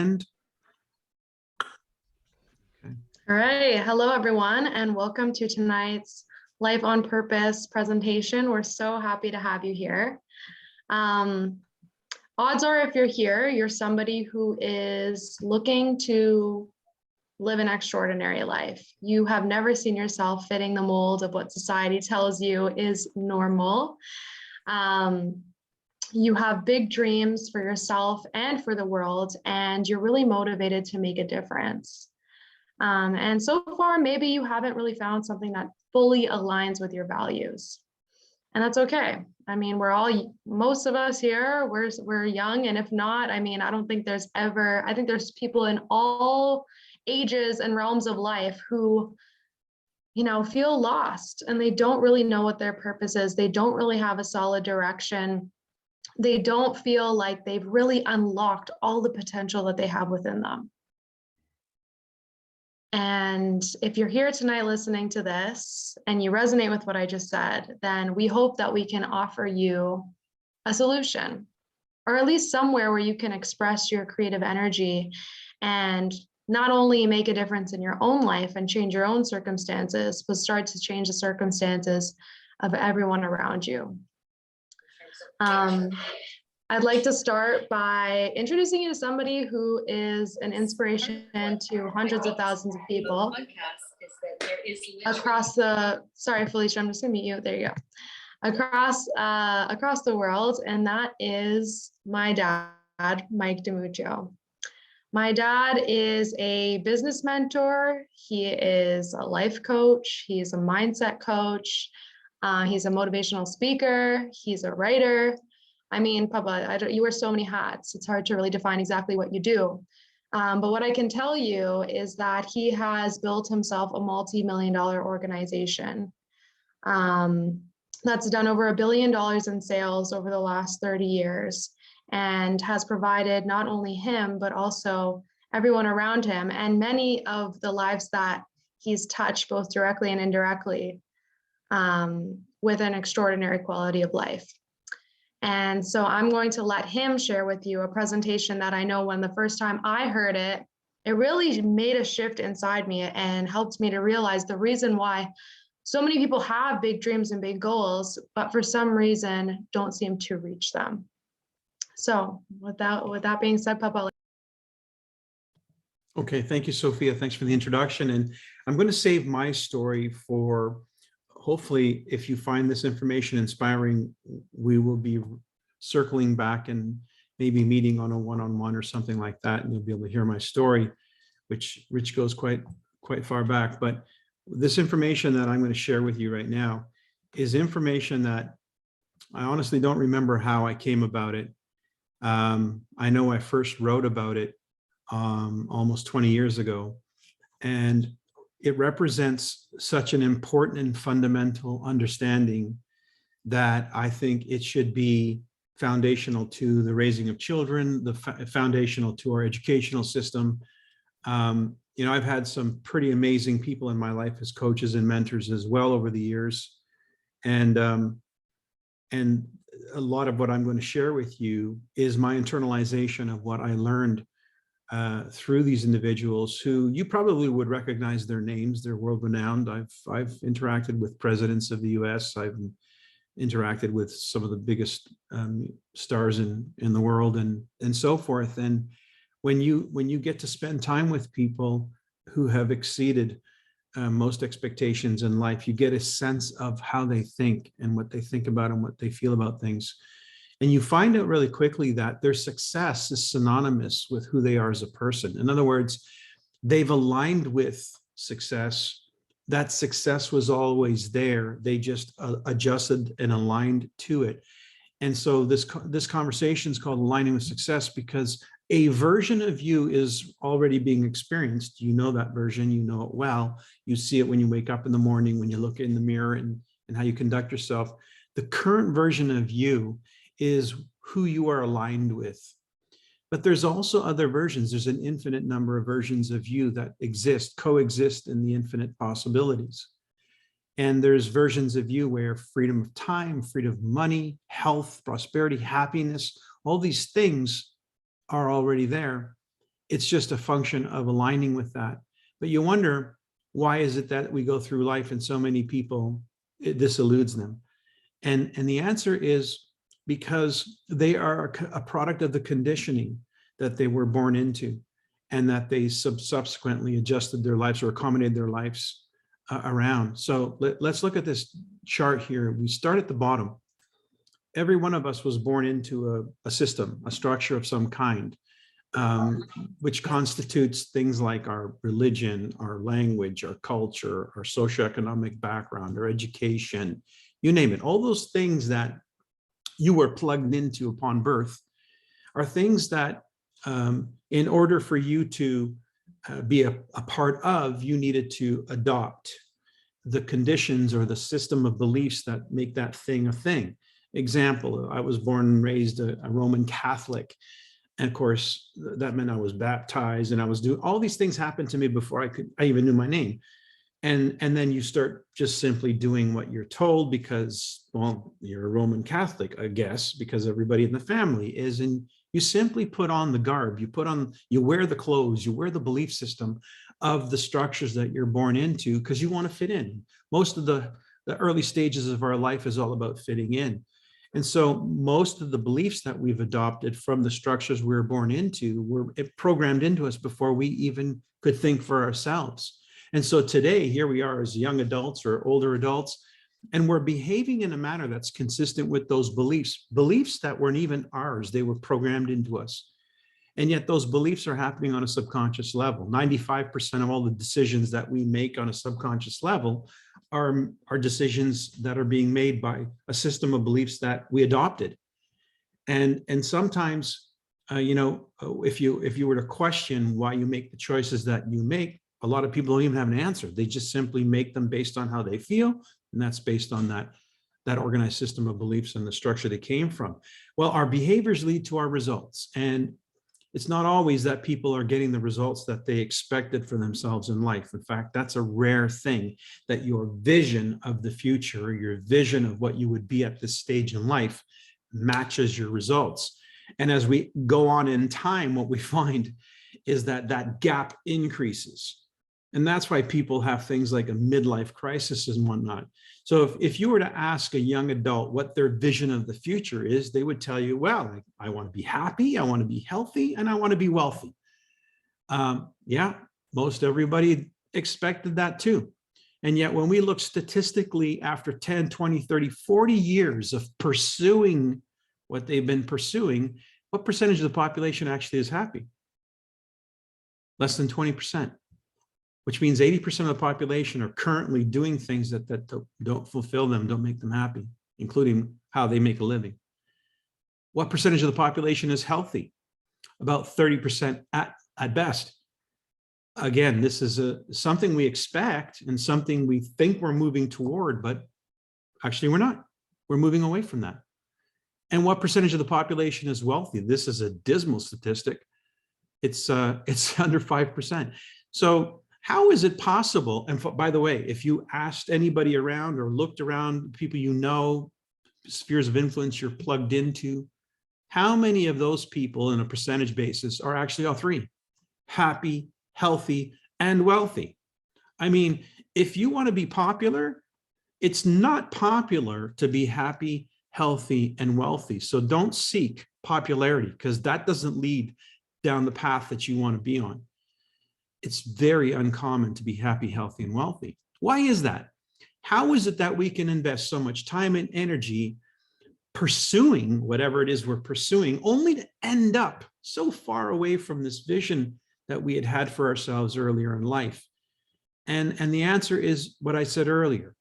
friend. Okay. All right. Hello, everyone, and welcome to tonight's Life on Purpose presentation. We're so happy to have you here. Odds are, if you're here, you're somebody who is looking to live an extraordinary life. You have never seen yourself fitting the mold of what society tells you is normal. You have big dreams for yourself and for the world, and you're really motivated to make a difference. And so far, maybe you haven't really found something that fully aligns with your values. And that's okay. I mean, most of us here, we're young. And if not, I mean, I think there's people in all ages and realms of life who, feel lost and they don't really know what their purpose is. They don't really have a solid direction. They don't feel like they've really unlocked all the potential that they have within them. And if you're here tonight listening to this and you resonate with what I just said, then we hope that we can offer you a solution, or at least somewhere where you can express your creative energy and not only make a difference in your own life and change your own circumstances, but start to change the circumstances of everyone around you. I'd like to start by introducing you to somebody who is an inspiration to hundreds of thousands of people across sorry, Felicia, I'm just gonna mute you. There you go. Across the world, and that is my dad, Mike DiMuccio. My dad is a business mentor. He is a life coach. He's a mindset coach. He's a motivational speaker. He's a writer. I mean, Papa, you wear so many hats. It's hard to really define exactly what you do. But what I can tell you is that he has built himself a multi-million-dollar organization that's done over $1 billion in sales over the last 30 years and has provided not only him, but also everyone around him and many of the lives that he's touched both directly and indirectly with an extraordinary quality of life. And so I'm going to let him share with you a presentation that I know when the first time I heard it, it really made a shift inside me and helped me to realize the reason why so many people have big dreams and big goals, but for some reason don't seem to reach them. So with that being said, Papa. Okay, thank you, Sophia. Thanks for the introduction. And I'm going to save my story for, hopefully, if you find this information inspiring, we will be circling back and maybe meeting on a one-on-one or something like that, and you'll be able to hear my story, which goes quite far back. But this information that I'm going to share with you right now is information that I honestly don't remember how I came about it. I know I first wrote about it almost 20 years ago, and it represents such an important and fundamental understanding that I think it should be foundational to the raising of children, foundational to our educational system. I've had some pretty amazing people in my life as coaches and mentors as well over the years. And a lot of what I'm going to share with you is my internalization of what I learned through these individuals who you probably would recognize their names. They're world renowned. I've interacted with presidents of the US. I've interacted with some of the biggest stars in the world and so forth. And when you get to spend time with people who have exceeded most expectations in life, you get a sense of how they think and what they think about and what they feel about things. And you find out really quickly that their success is synonymous with who they are as a person. In other words, they've aligned with success. That success was always there. They just adjusted and aligned to it. And so this conversation is called Aligning with Success because a version of you is already being experienced. You know that version, you know it well. You see it when you wake up in the morning, when you look in the mirror and how you conduct yourself. The current version of you is who you are aligned with. But there's also other versions. There's an infinite number of versions of you that coexist in the infinite possibilities. And there's versions of you where freedom of time, freedom of money, health, prosperity, happiness, all these things are already there. It's just a function of aligning with that. But you wonder, why is it that we go through life and so many people, this eludes them? And the answer is because they are a product of the conditioning that they were born into, and that they subsequently adjusted their lives or accommodated their lives around. So let's look at this chart here. We start at the bottom. Every one of us was born into a system, a structure of some kind, which constitutes things like our religion, our language, our culture, our socioeconomic background, our education, you name it. All those things that you were plugged into upon birth are things that, in order for you to be a part of, you needed to adopt the conditions or the system of beliefs that make that thing a thing. Example, I was born and raised a Roman Catholic. And of course, that meant I was baptized, and I was doing all these things happened to me before I even knew my name. And then you start just simply doing what you're told because, well, you're a Roman Catholic, I guess, because everybody in the family is. And you simply put on the garb, you wear the clothes, you wear the belief system of the structures that you're born into because you want to fit in. Most of the early stages of our life is all about fitting in. And so most of the beliefs that we've adopted from the structures we were born into were programmed into us before we even could think for ourselves. And so today, here we are as young adults or older adults, and we're behaving in a manner that's consistent with those beliefs that weren't even ours. They were programmed into us. And yet those beliefs are happening on a subconscious level. 95% of all the decisions that we make on a subconscious level are decisions that are being made by a system of beliefs that we adopted. And sometimes, if you were to question why you make the choices that you make, a lot of people don't even have an answer. They just simply make them based on how they feel. And that's based on that organized system of beliefs and the structure they came from. Well, our behaviors lead to our results. And it's not always that people are getting the results that they expected for themselves in life. In fact, that's a rare thing, that your vision of the future, your vision of what you would be at this stage in life matches your results. And as we go on in time, what we find is that gap increases. And that's why people have things like a midlife crisis and whatnot. So if you were to ask a young adult what their vision of the future is, they would tell you, well, I want to be happy, I want to be healthy, and I want to be wealthy. Yeah, most everybody expected that too. And yet when we look statistically after 10, 20, 30, 40 years of pursuing what they've been pursuing, what percentage of the population actually is happy? Less than 20%. Which means 80% of the population are currently doing things that don't fulfill them, don't make them happy, including how they make a living. What percentage of the population is healthy? About 30% at best. Again, this is something we expect and something we think we're moving toward, but actually we're not. We're moving away from that. And what percentage of the population is wealthy? This is a dismal statistic. It's under 5%. So how is it possible? And by the way, if you asked anybody around or looked around, people you know, spheres of influence you're plugged into, how many of those people in a percentage basis are actually all three? Happy, healthy, and wealthy. I mean, if you want to be popular, it's not popular to be happy, healthy, and wealthy. So don't seek popularity, because that doesn't lead down the path that you want to be on. It's very uncommon to be happy, healthy, and wealthy. Why is that? How is it that we can invest so much time and energy pursuing whatever it is we're pursuing, only to end up so far away from this vision that we had for ourselves earlier in life? And the answer is what I said earlier.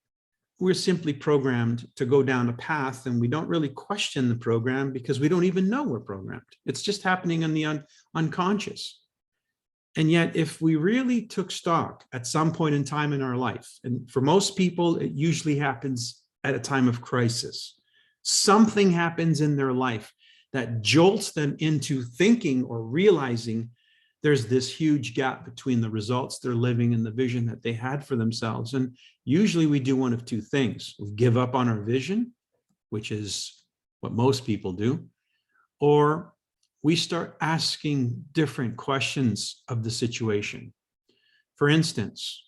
We're simply programmed to go down a path, and we don't really question the program because we don't even know we're programmed. It's just happening in the unconscious. And yet, if we really took stock at some point in time in our life, and for most people, it usually happens at a time of crisis, something happens in their life that jolts them into thinking or realizing there's this huge gap between the results they're living and the vision that they had for themselves. And usually we do one of two things. We give up on our vision, which is what most people do, or we start asking different questions of the situation. For instance,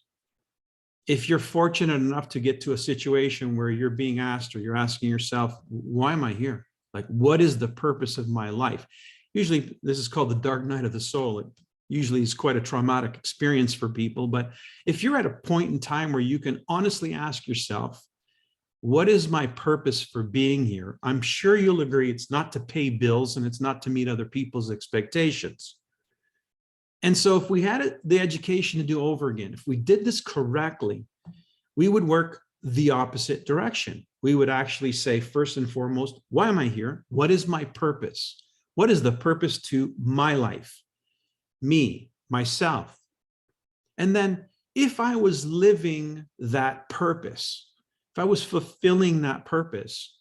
if you're fortunate enough to get to a situation where you're being asked, or you're asking yourself, why am I here? Like, what is the purpose of my life? Usually this is called the dark night of the soul. It usually is quite a traumatic experience for people. But if you're at a point in time where you can honestly ask yourself, what is my purpose for being here? I'm sure you'll agree it's not to pay bills and it's not to meet other people's expectations. And so if we had the education to do over again, if we did this correctly, we would work the opposite direction. We would actually say, first and foremost, why am I here? What is my purpose? What is the purpose to my life? Me, myself. And then if I was living that purpose, if I was fulfilling that purpose,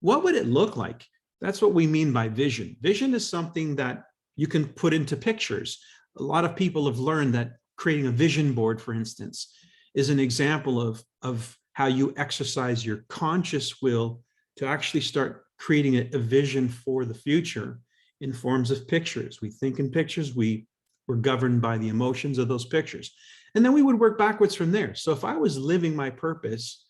what would it look like? That's what we mean by vision. Vision is something that you can put into pictures. A lot of people have learned that creating a vision board, for instance, is an example of how you exercise your conscious will to actually start creating a vision for the future in forms of pictures. We think in pictures, we're governed by the emotions of those pictures. And then we would work backwards from there. So if I was living my purpose,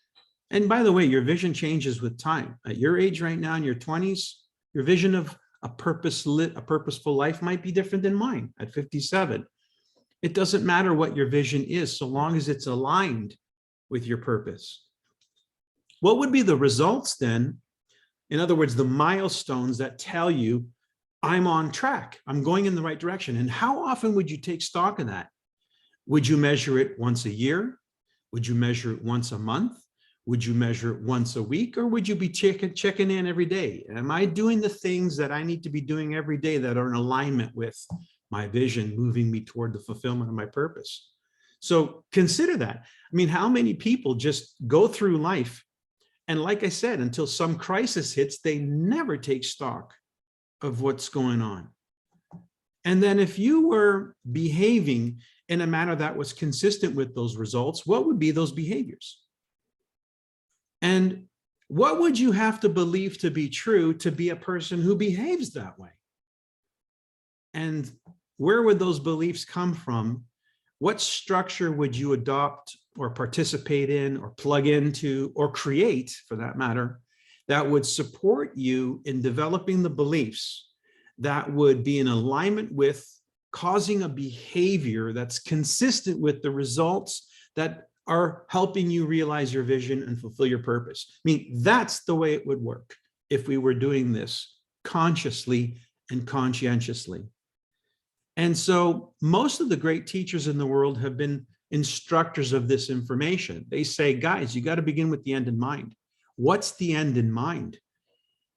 and by the way, your vision changes with time. At your age right now, in your 20s, your vision of a purposeful life might be different than mine at 57. It doesn't matter what your vision is, so long as it's aligned with your purpose. What would be the results then? In other words, the milestones that tell you I'm on track, I'm going in the right direction. And how often would you take stock of that? Would you measure it once a year? Would you measure it once a month? Would you measure it once a week, or would you be checking in every day? Am I doing the things that I need to be doing every day that are in alignment with my vision, moving me toward the fulfillment of my purpose? So consider that. I mean, how many people just go through life, and like I said, until some crisis hits, they never take stock of what's going on. And then if you were behaving in a manner that was consistent with those results, what would be those behaviors? And what would you have to believe to be true to be a person who behaves that way? And where would those beliefs come from? What structure would you adopt or participate in or plug into or create, for that matter, that would support you in developing the beliefs that would be in alignment with causing a behavior that's consistent with the results that are helping you realize your vision and fulfill your purpose? I mean, that's the way it would work if we were doing this consciously and conscientiously. And so most of the great teachers in the world have been instructors of this information. They say, guys, you got to begin with the end in mind. What's the end in mind?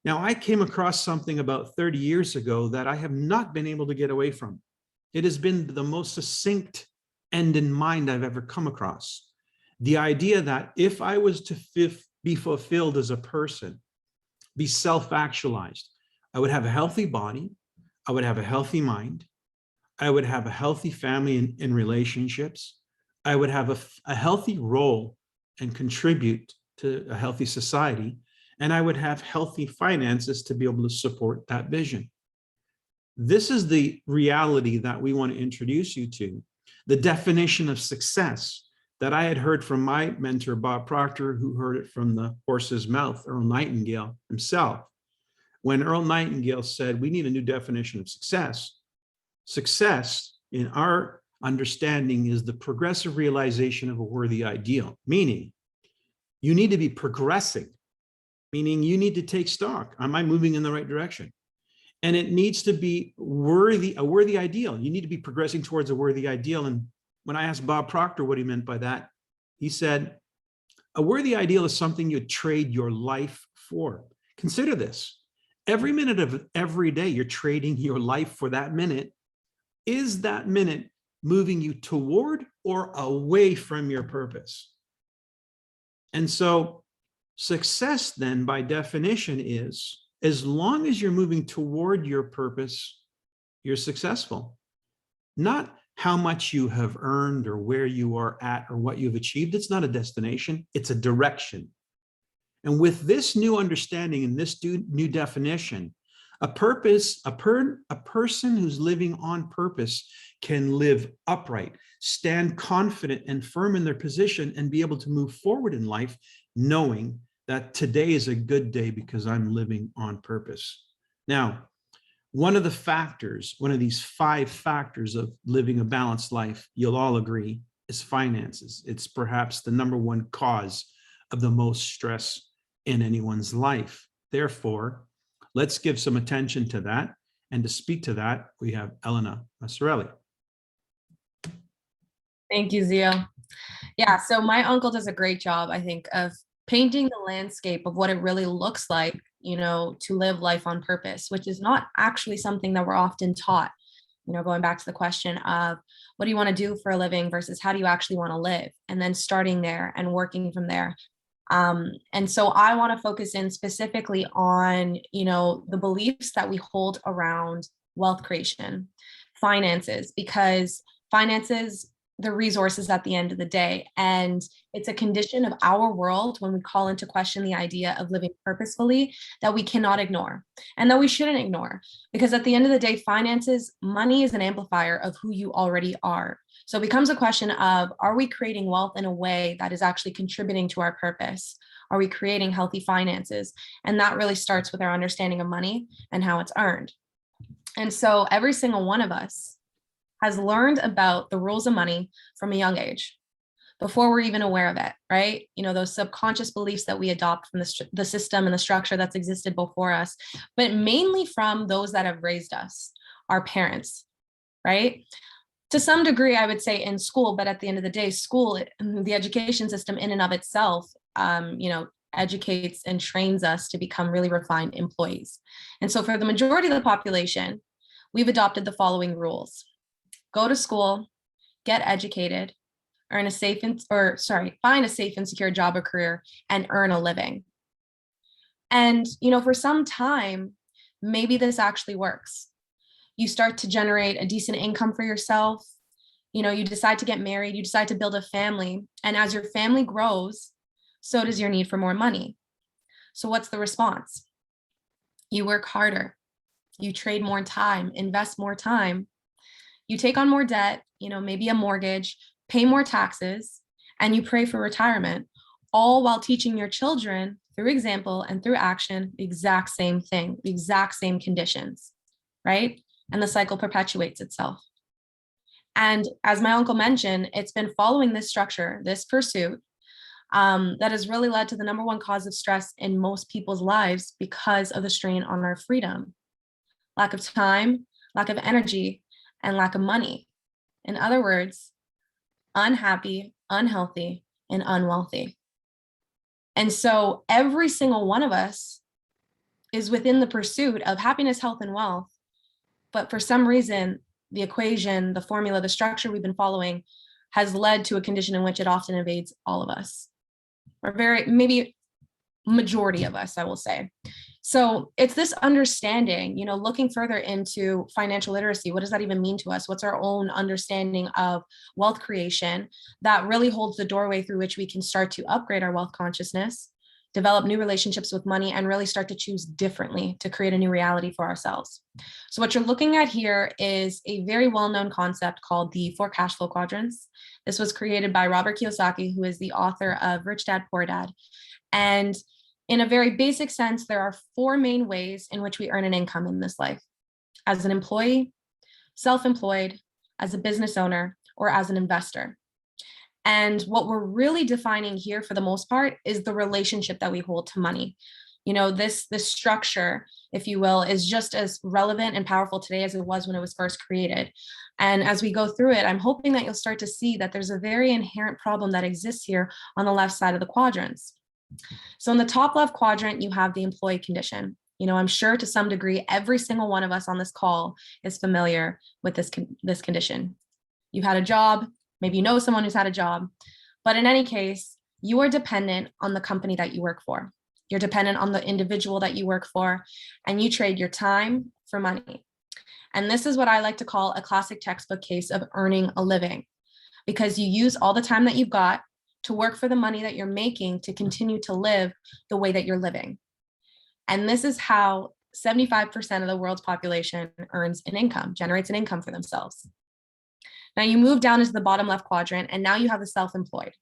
Now, I came across something about 30 years ago that I have not been able to get away from. It has been the most succinct end in mind I've ever come across. The idea that if I was to be fulfilled as a person, be self-actualized, I would have a healthy body, I would have a healthy mind, I would have a healthy family in relationships, I would have a healthy role and contribute to a healthy society, and I would have healthy finances to be able to support that vision. This is the reality that we want to introduce you to, the definition of success that I had heard from my mentor, Bob Proctor, who heard it from the horse's mouth, Earl Nightingale himself. When Earl Nightingale said, we need a new definition of success, success in our understanding is the progressive realization of a worthy ideal, meaning you need to be progressing, meaning you need to take stock. Am I moving in the right direction? And it needs to be a worthy ideal. You need to be progressing towards a worthy ideal. And when I asked Bob Proctor what he meant by that, he said, a worthy ideal is something you trade your life for. Consider this. Every minute of every day, you're trading your life for that minute. Is that minute moving you toward or away from your purpose? And so success then, by definition, is as long as you're moving toward your purpose, you're successful. Not how much you have earned or where you are at or what you've achieved. It's not a destination, it's a direction. And with this new understanding and this new definition, A person who's living on purpose can live upright, stand confident and firm in their position, and be able to move forward in life, knowing that today is a good day because I'm living on purpose. Now, one of these 5 factors of living a balanced life, you'll all agree, is finances. It's perhaps the number one cause of the most stress in anyone's life. Therefore, let's give some attention to that. And to speak to that, we have Elena Massarelli. Thank you, Zio. Yeah, so my uncle does a great job, I think, of painting the landscape of what it really looks like, to live life on purpose, which is not actually something that we're often taught. Going back to the question of what do you want to do for a living versus how do you actually want to live, and then starting there and working from there. And so I want to focus in specifically on, the beliefs that we hold around wealth creation, finances, because finances, the resources at the end of the day. And it's a condition of our world when we call into question the idea of living purposefully that we cannot ignore and that we shouldn't ignore. Because at the end of the day, finances, money is an amplifier of who you already are. So it becomes a question of, are we creating wealth in a way that is actually contributing to our purpose? Are we creating healthy finances? And that really starts with our understanding of money and how it's earned. And so every single one of us has learned about the rules of money from a young age before we're even aware of it, right? Those subconscious beliefs that we adopt from the system and the structure that's existed before us, but mainly from those that have raised us, our parents, right? To some degree, I would say in school, but at the end of the day, school, the education system in and of itself, educates and trains us to become really refined employees. And so for the majority of the population, we've adopted the following rules. Go to school, get educated, find a safe and secure job or career, and earn a living. And, for some time, maybe this actually works. You start to generate a decent income for yourself. You decide to get married, you decide to build a family. And as your family grows, so does your need for more money. So what's the response? You work harder, you trade more time, invest more time. You take on more debt, maybe a mortgage, pay more taxes, and you pray for retirement, all while teaching your children through example and through action, the exact same thing, the exact same conditions, right? And the cycle perpetuates itself. And as my uncle mentioned, it's been following this structure, this pursuit, that has really led to the number one cause of stress in most people's lives because of the strain on our freedom. Lack of time, lack of energy, and lack of money. In other words, unhappy, unhealthy, and unwealthy. And so every single one of us is within the pursuit of happiness, health, and wealth. But for some reason, the equation, the formula, the structure we've been following has led to a condition in which it often evades all of us. Or maybe majority of us, I will say. So it's this understanding, looking further into financial literacy. What does that even mean to us? What's our own understanding of wealth creation that really holds the doorway through which we can start to upgrade our wealth consciousness, develop new relationships with money, and really start to choose differently to create a new reality for ourselves. So what you're looking at here is a very well-known concept called the 4 cash flow quadrants. This was created by Robert Kiyosaki, who is the author of Rich Dad, Poor Dad. And in a very basic sense, there are 4 main ways in which we earn an income in this life: as an employee, self-employed, as a business owner, or as an investor. And what we're really defining here for the most part is the relationship that we hold to money. This structure, if you will, is just as relevant and powerful today as it was when it was first created. And as we go through it, I'm hoping that you'll start to see that there's a very inherent problem that exists here on the left side of the quadrants. So in the top left quadrant, you have the employee condition. I'm sure to some degree, every single one of us on this call is familiar with this condition. You've had a job, maybe you know someone who's had a job, but in any case, you are dependent on the company that you work for. You're dependent on the individual that you work for, and you trade your time for money. And this is what I like to call a classic textbook case of earning a living, because you use all the time that you've got to work for the money that you're making to continue to live the way that you're living. And this is how 75% of the world's population earns an income, generates an income for themselves. Now you move down into the bottom left quadrant, and now you have the self-employed.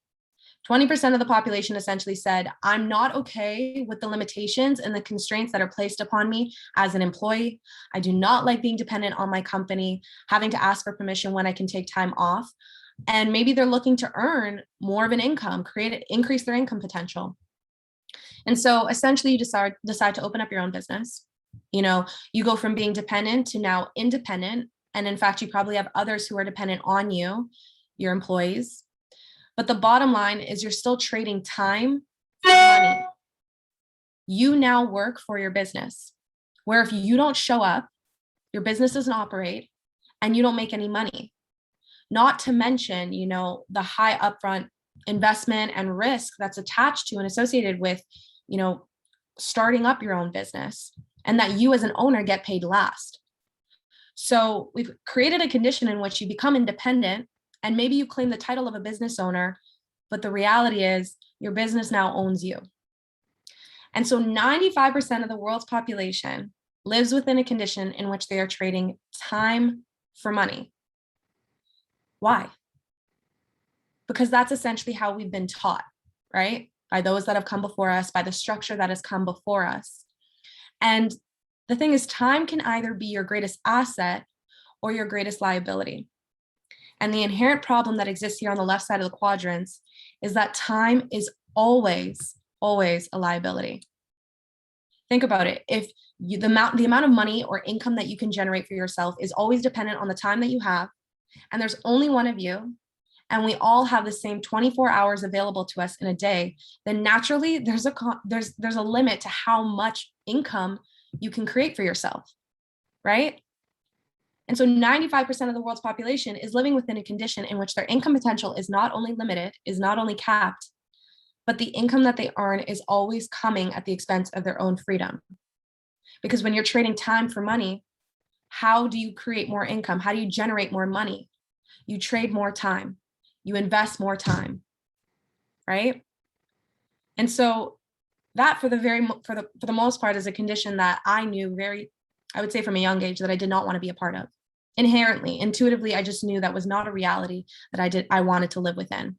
20% of the population essentially said, I'm not okay with the limitations and the constraints that are placed upon me as an employee. I do not like being dependent on my company, having to ask for permission when I can take time off. And maybe they're looking to earn more of an income, increase their income potential. And so essentially you decide to open up your own business. You know, you go from being dependent to now independent. And in fact, you probably have others who are dependent on you, your employees. But the bottom line is you're still trading time for money. You now work for your business, where if you don't show up, your business doesn't operate and you don't make any money. Not to mention, you know, the high upfront investment and risk that's attached to and associated with, you know, starting up your own business, and that you as an owner get paid last. So we've created a condition in which you become independent, and maybe you claim the title of a business owner, but the reality is your business now owns you. And so 95% of the world's population lives within a condition in which they are trading time for money. Why? Because that's essentially how we've been taught, right? By those that have come before us, by the structure that has come before us. And the thing is, time can either be your greatest asset or your greatest liability. And the inherent problem that exists here on the left side of the quadrants is that time is always, always a liability. Think about it. If the amount of money or income that you can generate for yourself is always dependent on the time that you have, and there's only one of you, and we all have the same 24 hours available to us in a day, then naturally there's a limit to how much income you can create for yourself, right? And so 95% of the world's population is living within a condition in which their income potential is not only limited, is not only capped, but the income that they earn is always coming at the expense of their own freedom. Because when you're trading time for money, how do you create more income? How do you generate more money? You trade more time. You invest more time, right? And so that for the most part is a condition that I knew I would say from a young age that I did not want to be a part of. Inherently, intuitively, I just knew that was not a reality that I wanted to live within.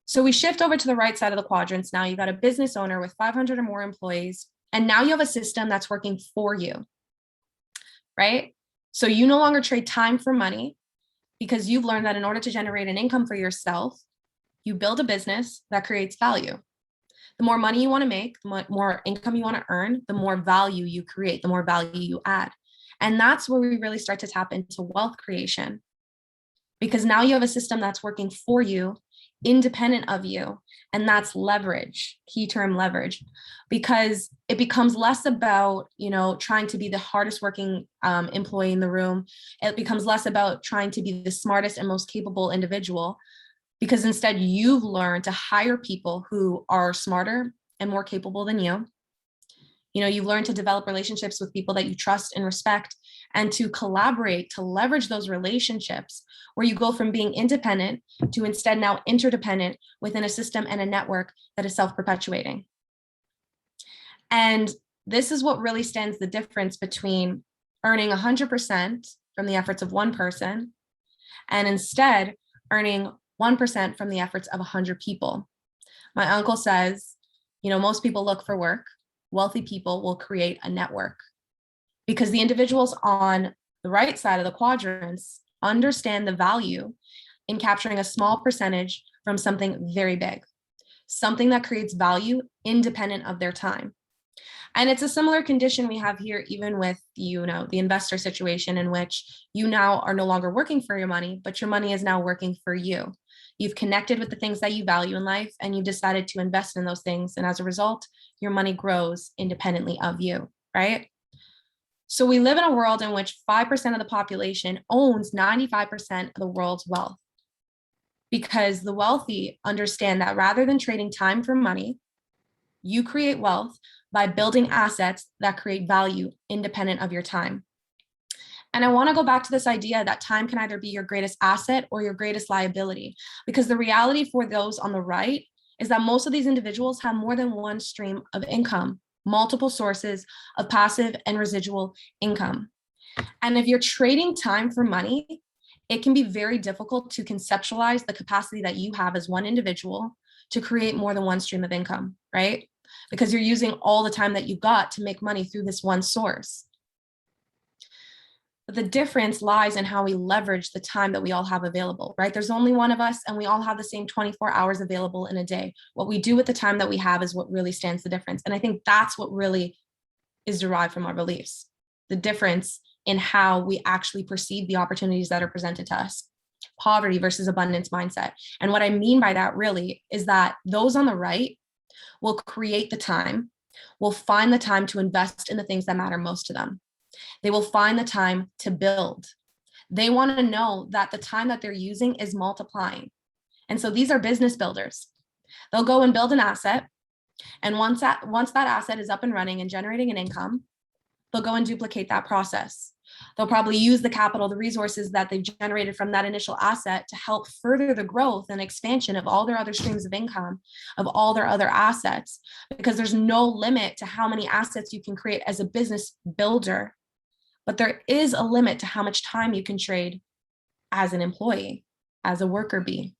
So we shift over to the right side of the quadrants. Now you got a business owner with 500 or more employees, and now you have a system that's working for you, right? So you no longer trade time for money, because you've learned that in order to generate an income for yourself, you build a business that creates value. The more money you want to make, the more income you want to earn, the more value you create, the more value you add. And that's where we really start to tap into wealth creation, because now you have a system that's working for you, independent of you. And that's leverage, key term leverage, because it becomes less about, you know, trying to be the hardest working employee in the room. It becomes less about trying to be the smartest and most capable individual, because instead you've learned to hire people who are smarter and more capable than you. You know, you've learned to develop relationships with people that you trust and respect, and to collaborate, to leverage those relationships, where you go from being independent to instead now interdependent within a system and a network that is self-perpetuating. And this is what really stands the difference between earning 100% from the efforts of one person and instead earning 1% from the efforts of 100 people. My uncle says, you know, most people look for work. Wealthy people will create a network, because the individuals on the right side of the quadrants understand the value in capturing a small percentage from something very big, something that creates value independent of their time. And it's a similar condition we have here, even with, you know, the investor situation, in which you now are no longer working for your money, but your money is now working for you. You've connected with the things that you value in life, and you've decided to invest in those things. And as a result, your money grows independently of you, right? So we live in a world in which 5% of the population owns 95% of the world's wealth, because the wealthy understand that rather than trading time for money, you create wealth by building assets that create value independent of your time. And I want to go back to this idea that time can either be your greatest asset or your greatest liability, because the reality for those on the right is that most of these individuals have more than one stream of income, multiple sources of passive and residual income. And if you're trading time for money, it can be very difficult to conceptualize the capacity that you have as one individual to create more than one stream of income, right? Because you're using all the time that you've got to make money through this one source. But the difference lies in how we leverage the time that we all have available, right? There's only one of us and we all have the same 24 hours available in a day. What we do with the time that we have is what really stands the difference. And I think that's what really is derived from our beliefs, the difference in how we actually perceive the opportunities that are presented to us. Poverty versus abundance mindset. And what I mean by that really is that those on the right will create the time, will find the time to invest in the things that matter most to them. They will find the time to build. They want to know that the time that they're using is multiplying. And so these are business builders. They'll go and build an asset. And once that asset is up and running and generating an income, they'll go and duplicate that process. They'll probably use the capital, the resources that they've generated from that initial asset to help further the growth and expansion of all their other streams of income, of all their other assets, because there's no limit to how many assets you can create as a business builder. But there is a limit to how much time you can trade as an employee, as a worker bee.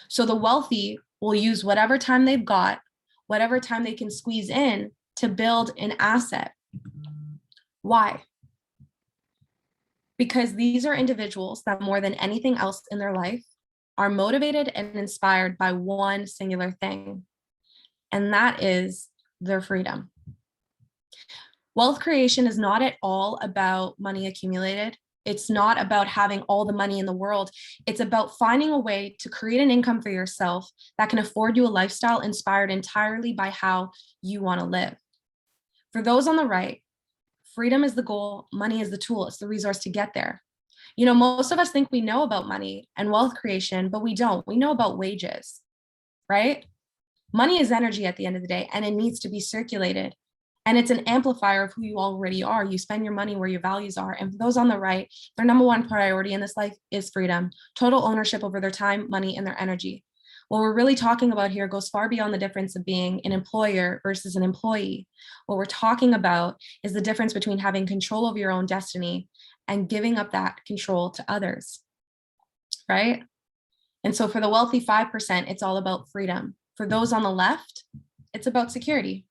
So the wealthy will use whatever time they've got, whatever time they can squeeze in to build an asset. Why? Because these are individuals that more than anything else in their life are motivated and inspired by one singular thing, and that is their freedom. Wealth creation is not at all about money accumulated. It's not about having all the money in the world. It's about finding a way to create an income for yourself that can afford you a lifestyle inspired entirely by how you want to live. For those on the right, freedom is the goal, money is the tool, it's the resource to get there. You know, most of us think we know about money and wealth creation, but we don't. We know about wages, right? Money is energy at the end of the day, and it needs to be circulated. And it's an amplifier of who you already are. You spend your money where your values are. And for those on the right, their number one priority in this life is freedom, total ownership over their time, money, and their energy. What we're really talking about here goes far beyond the difference of being an employer versus an employee. What we're talking about is the difference between having control over your own destiny and giving up that control to others, right? And so for the wealthy 5%, it's all about freedom. For those on the left, it's about security.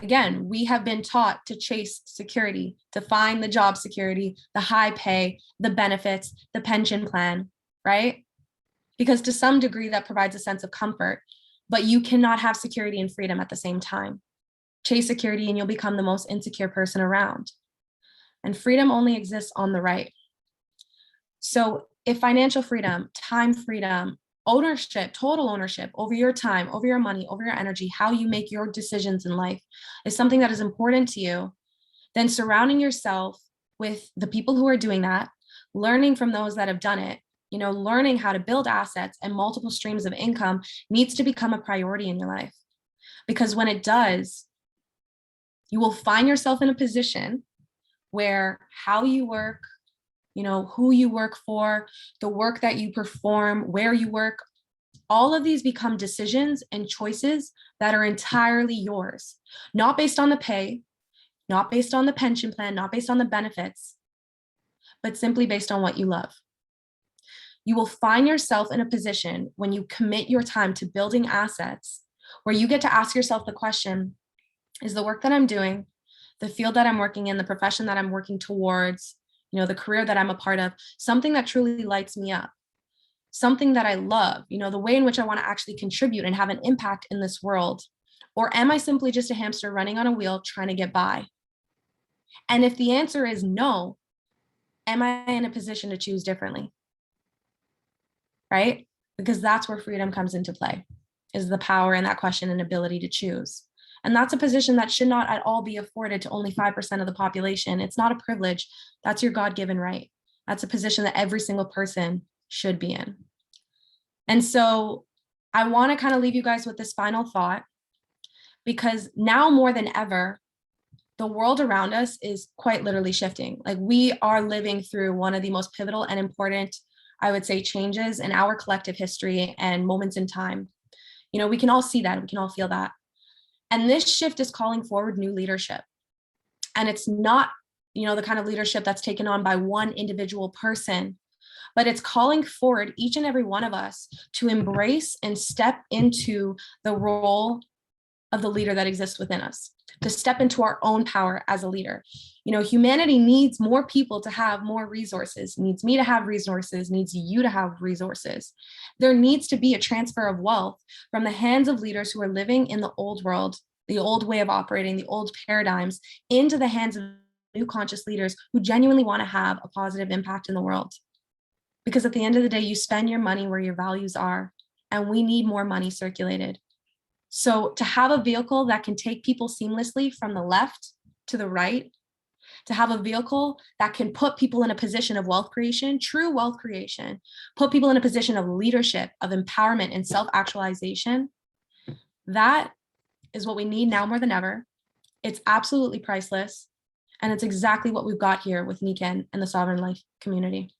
Again, we have been taught to chase security, to find the job security, the high pay, the benefits, the pension plan, right? Because to some degree that provides a sense of comfort, but you cannot have security and freedom at the same time. Chase security and you'll become the most insecure person around. And freedom only exists on the right. So if financial freedom, time freedom, ownership, total ownership over your time, over your money, over your energy, how you make your decisions in life is something that is important to you, then surrounding yourself with the people who are doing that, learning from those that have done it, you know, learning how to build assets and multiple streams of income needs to become a priority in your life. Because when it does, you will find yourself in a position where how you work, you know, who you work for, the work that you perform, where you work, all of these become decisions and choices that are entirely yours, not based on the pay, not based on the pension plan, not based on the benefits, but simply based on what you love. You will find yourself in a position when you commit your time to building assets where you get to ask yourself the question, is the work that I'm doing, the field that I'm working in, the profession that I'm working towards, you know, the career that I'm a part of, something that truly lights me up, something that I love, you know, the way in which I want to actually contribute and have an impact in this world? Or am I simply just a hamster running on a wheel trying to get by? And if the answer is no, am I in a position to choose differently? Right? Because that's where freedom comes into play, is the power in that question and ability to choose. And that's a position that should not at all be afforded to only 5% of the population. It's not a privilege. That's your God-given right. That's a position that every single person should be in. And so I want to kind of leave you guys with this final thought, because now more than ever, the world around us is quite literally shifting. Like, we are living through one of the most pivotal and important, I would say, changes in our collective history and moments in time. You know, we can all see that, we can all feel that. And this shift is calling forward new leadership. And it's not, the kind of leadership that's taken on by one individual person, but it's calling forward each and every one of us to embrace and step into the role of the leader that exists within us, to step into our own power as a leader. Humanity needs more people to have more resources, needs me to have resources, needs you to have resources. There needs to be a transfer of wealth from the hands of leaders who are living in the old world, the old way of operating, the old paradigms, into the hands of new conscious leaders who genuinely want to have a positive impact in the world. Because at the end of the day, you spend your money where your values are, and we need more money circulated. So to have a vehicle that can take people seamlessly from the left to the right, to have a vehicle that can put people in a position of wealth creation, true wealth creation, put people in a position of leadership, of empowerment and self-actualization, that is what we need now more than ever. It's absolutely priceless. And it's exactly what we've got here with Niken and the Sovereign Life community.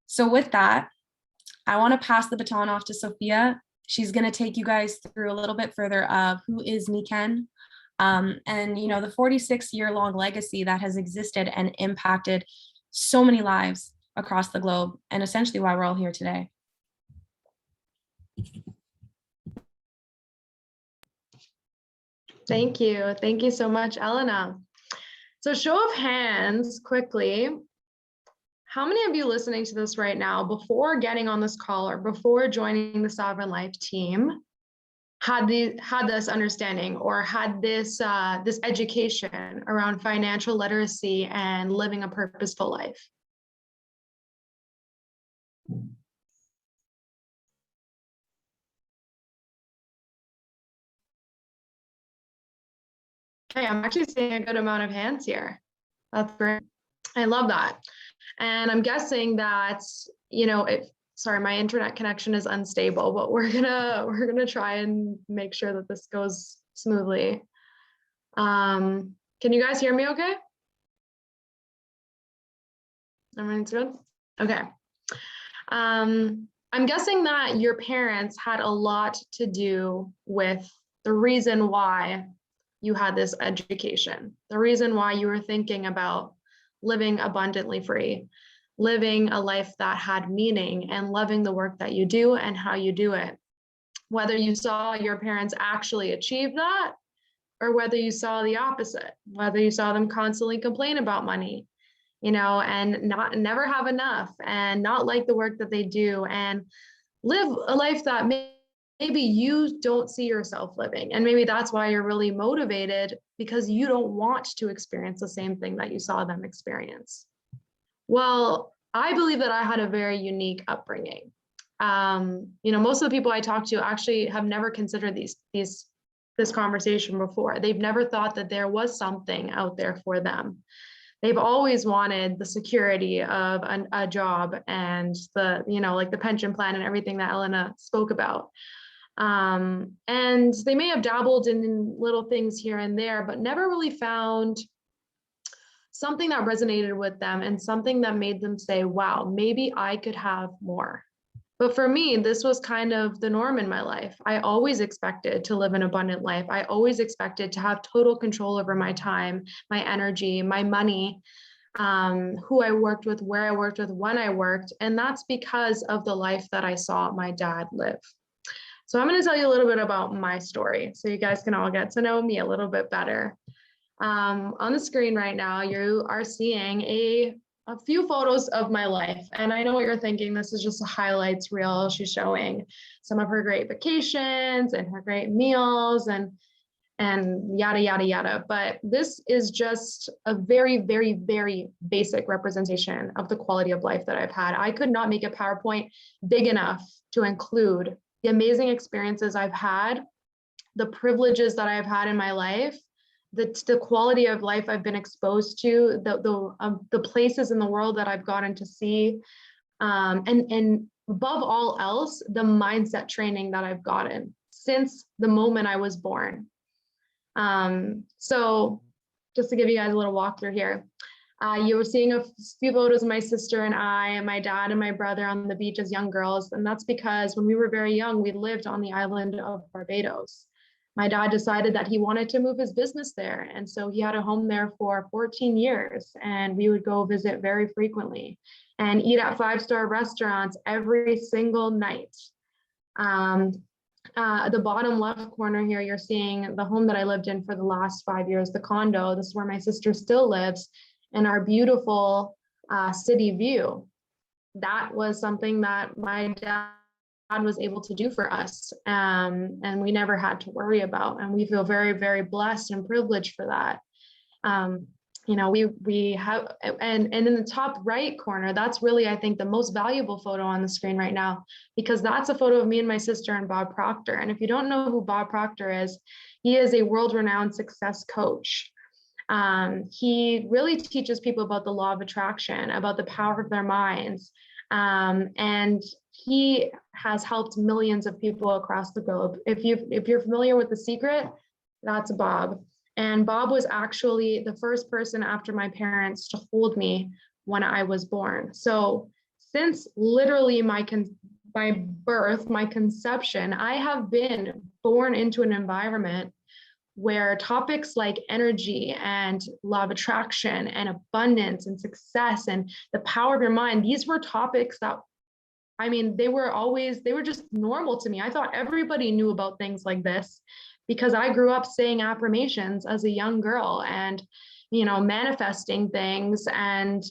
So with that, I want to pass the baton off to Sophia. She's going to take you guys through a little bit further of who is Niken, and the 46-year-long legacy that has existed and impacted so many lives across the globe, and essentially why we're all here today. Thank you. Thank you so much, Elena. So show of hands quickly. How many of you listening to this right now, before getting on this call or before joining the Sovereign Life team, had this understanding or had this education around financial literacy and living a purposeful life? Okay, I'm actually seeing a good amount of hands here. That's great. I love that. And I'm guessing that, sorry, my internet connection is unstable, but we're gonna try and make sure that this goes smoothly. Can you guys hear me okay? Everyone's good? Okay. I'm guessing that your parents had a lot to do with the reason why you had this education, the reason why you were thinking about living abundantly free, living a life that had meaning, and loving the work that you do and how you do it. Whether you saw your parents actually achieve that, or whether you saw the opposite, whether you saw them constantly complain about money, and never have enough, and not like the work that they do, and live a life that maybe you don't see yourself living. And maybe that's why you're really motivated, because you don't want to experience the same thing that you saw them experience. Well, I believe that I had a very unique upbringing. Most of the people I talk to actually have never considered this conversation before. They've never thought that there was something out there for them. They've always wanted the security of a job and the pension plan and everything that Elena spoke about. And they may have dabbled in little things here and there, but never really found something that resonated with them and something that made them say, wow, maybe I could have more. But for me, this was kind of the norm in my life. I always expected to live an abundant life. I always expected to have total control over my time, my energy, my money, who I worked with, where I worked with, when I worked. And that's because of the life that I saw my dad live. So I'm going to tell you a little bit about my story so you guys can all get to know me a little bit better. On the screen right now, you are seeing a few photos of my life. And I know what you're thinking. This is just a highlights reel. She's showing some of her great vacations and her great meals and yada, yada, yada. But this is just a very, very, very basic representation of the quality of life that I've had. I could not make a PowerPoint big enough to include the amazing experiences I've had, the privileges that I've had in my life, the quality of life I've been exposed to, the places in the world that I've gotten to see, and above all else, the mindset training that I've gotten since the moment I was born. So just to give you guys a little walkthrough here, you were seeing a few photos of my sister and I, and my dad and my brother on the beach as young girls. And that's because when we were very young, we lived on the island of Barbados. my dad decided that he wanted to move his business there. And so he had a home there for 14 years, and we would go visit very frequently and eat at 5-star restaurants every single night. The bottom left corner here, you're seeing the home that I lived in for the last 5 years, the condo. This is where my sister still lives, and our beautiful city view. That was something that my dad was able to do for us, and we never had to worry about. And we feel very, very blessed and privileged for that. You know, we have, and in the top right corner, that's really, I think, the most valuable photo on the screen right now, because that's a photo of me and my sister and Bob Proctor. And if you don't know who Bob Proctor is, he is a world-renowned success coach. He really teaches people about the law of attraction, about the power of their minds. And he has helped millions of people across the globe. If you're familiar with The Secret, that's Bob. And Bob was actually the first person after my parents to hold me when I was born. So since literally my birth, my conception, I have been born into an environment where topics like energy and law of attraction and abundance and success and the power of your mind, these were topics that, I mean, they were just normal to me. I thought everybody knew about things like this, because I grew up saying affirmations as a young girl and, you know, manifesting things and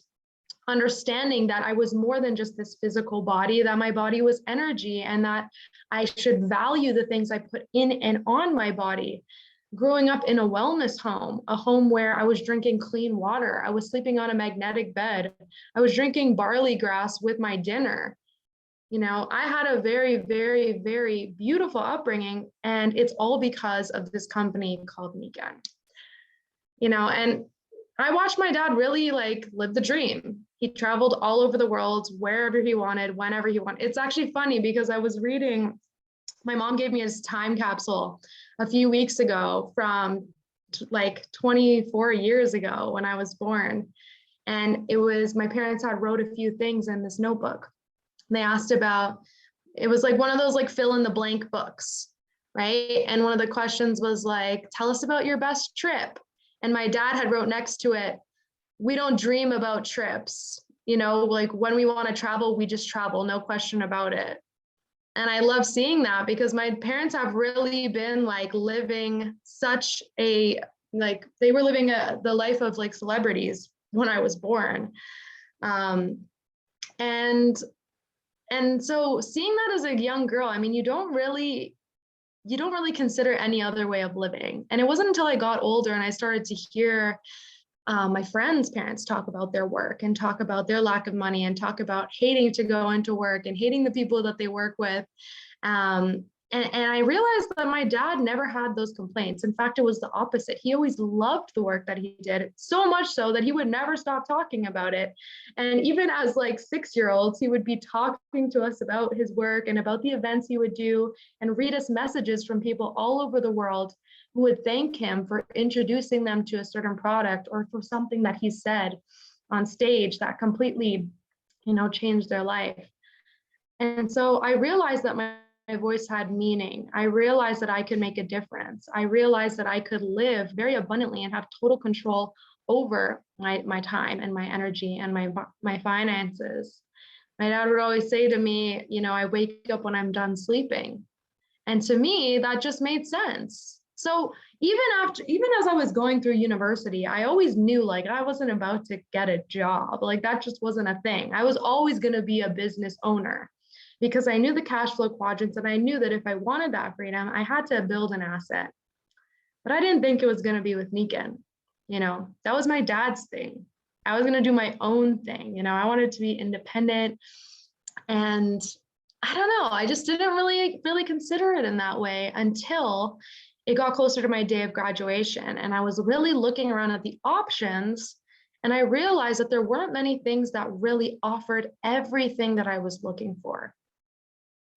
understanding that I was more than just this physical body, that my body was energy, and that I should value the things I put in and on my body. Growing up in a wellness home, a home where I was drinking clean water, I was sleeping on a magnetic bed, I was drinking barley grass with my dinner. You know, I had a very, very, very beautiful upbringing, and it's all because of this company called Nikken. You know, and I watched my dad really like live the dream. He traveled all over the world, wherever he wanted, whenever he wanted. It's actually funny because I was reading, my mom gave me his time capsule a few weeks ago from like 24 years ago when I was born. And it was, my parents had wrote a few things in this notebook. They asked about, it was like one of those like fill in the blank books, right? And one of the questions was like, tell us about your best trip. And my dad had wrote next to it, we don't dream about trips. You know, like when we want to travel, we just travel, no question about it. And I love seeing that, because my parents have really been like living such a, like they were living the life of like celebrities when I was born. And so seeing that as a young girl, I mean, you don't really consider any other way of living. And it wasn't until I got older and I started to hear my friends' parents talk about their work and talk about their lack of money and talk about hating to go into work and hating the people that they work with. And I realized that my dad never had those complaints. In fact, it was the opposite. He always loved the work that he did, so much so that he would never stop talking about it. And even as like 6-year-olds, he would be talking to us about his work and about the events he would do, and read us messages from people all over the world who would thank him for introducing them to a certain product or for something that he said on stage that completely, you know, changed their life. And so I realized that my voice had meaning. I realized that I could make a difference. I realized that I could live very abundantly and have total control over my time and my energy and my finances. My dad would always say to me, you know, I wake up when I'm done sleeping. And to me, that just made sense. So even as I was going through university, I always knew like I wasn't about to get a job. Like that just wasn't a thing. I was always going to be a business owner, because I knew the cash flow quadrants, and I knew that if I wanted that freedom, I had to build an asset. But I didn't think it was going to be with Nikken. You know, that was my dad's thing. I was going to do my own thing. You know, I wanted to be independent. And I don't know, I just didn't really consider it in that way until it got closer to my day of graduation. And I was really looking around at the options, and I realized that there weren't many things that really offered everything that I was looking for.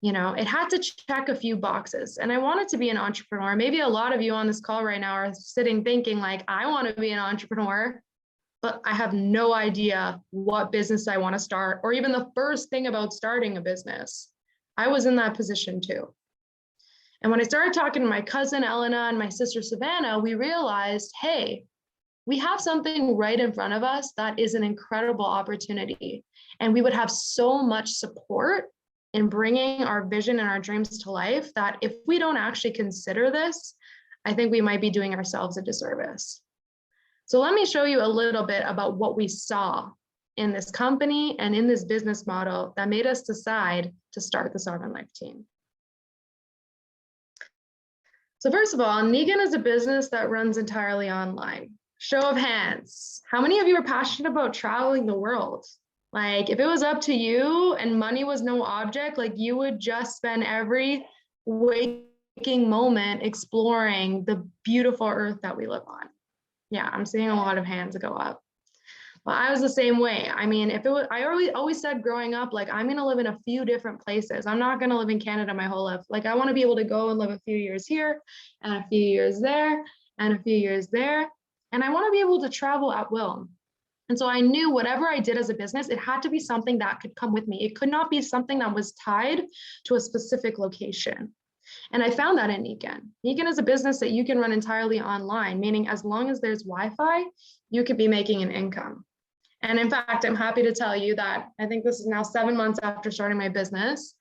You know, it had to check a few boxes, and I wanted to be an entrepreneur. Maybe a lot of you on this call right now are sitting thinking like, I want to be an entrepreneur, but I have no idea what business I want to start, or even the first thing about starting a business. I was in that position too. And when I started talking to my cousin Elena and my sister Savannah, we realized, hey, we have something right in front of us that is an incredible opportunity. And we would have so much support in bringing our vision and our dreams to life that if we don't actually consider this, I think we might be doing ourselves a disservice. So let me show you a little bit about what we saw in this company and in this business model that made us decide to start the Sovereign Life team. So first of all, Negan is a business that runs entirely online. Show of hands. How many of you are passionate about traveling the world? Like if it was up to you and money was no object, like you would just spend every waking moment exploring the beautiful earth that we live on. Yeah, I'm seeing a lot of hands go up. Well, I was the same way. I mean, if it was, I always said growing up, like I'm gonna live in a few different places. I'm not gonna live in Canada my whole life. Like I want to be able to go and live a few years here and a few years there and a few years there. And I want to be able to travel at will. And so I knew whatever I did as a business, it had to be something that could come with me. It could not be something that was tied to a specific location. And I found that in Negan. Negan is a business that you can run entirely online, meaning as long as there's Wi-Fi, you could be making an income. And in fact, I'm happy to tell you that I think this is now 7 months after starting my business.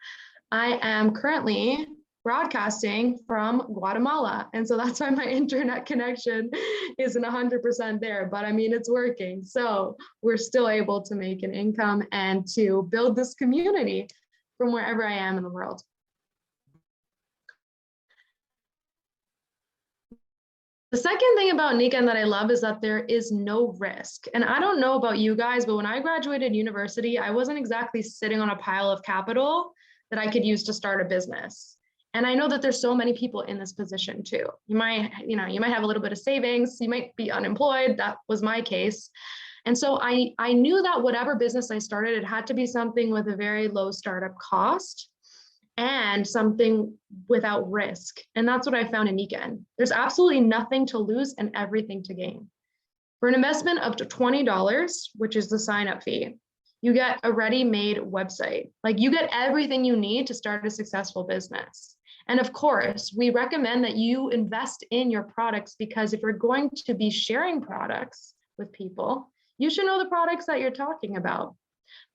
I am currently broadcasting from Guatemala. And so that's why my internet connection isn't 100% there, but I mean, it's working. So we're still able to make an income and to build this community from wherever I am in the world. The second thing about Negan that I love is that there is no risk. And I don't know about you guys, but when I graduated university, I wasn't exactly sitting on a pile of capital that I could use to start a business. And I know that there's so many people in this position too. You might have a little bit of savings, you might be unemployed. That was my case. And so I knew that whatever business I started, it had to be something with a very low startup cost and something without risk. And that's what I found in Negan. There's absolutely nothing to lose and everything to gain. For an investment up to $20, which is the sign-up fee, you get a ready-made website. Like you get everything you need to start a successful business. And of course, we recommend that you invest in your products because if you're going to be sharing products with people, you should know the products that you're talking about.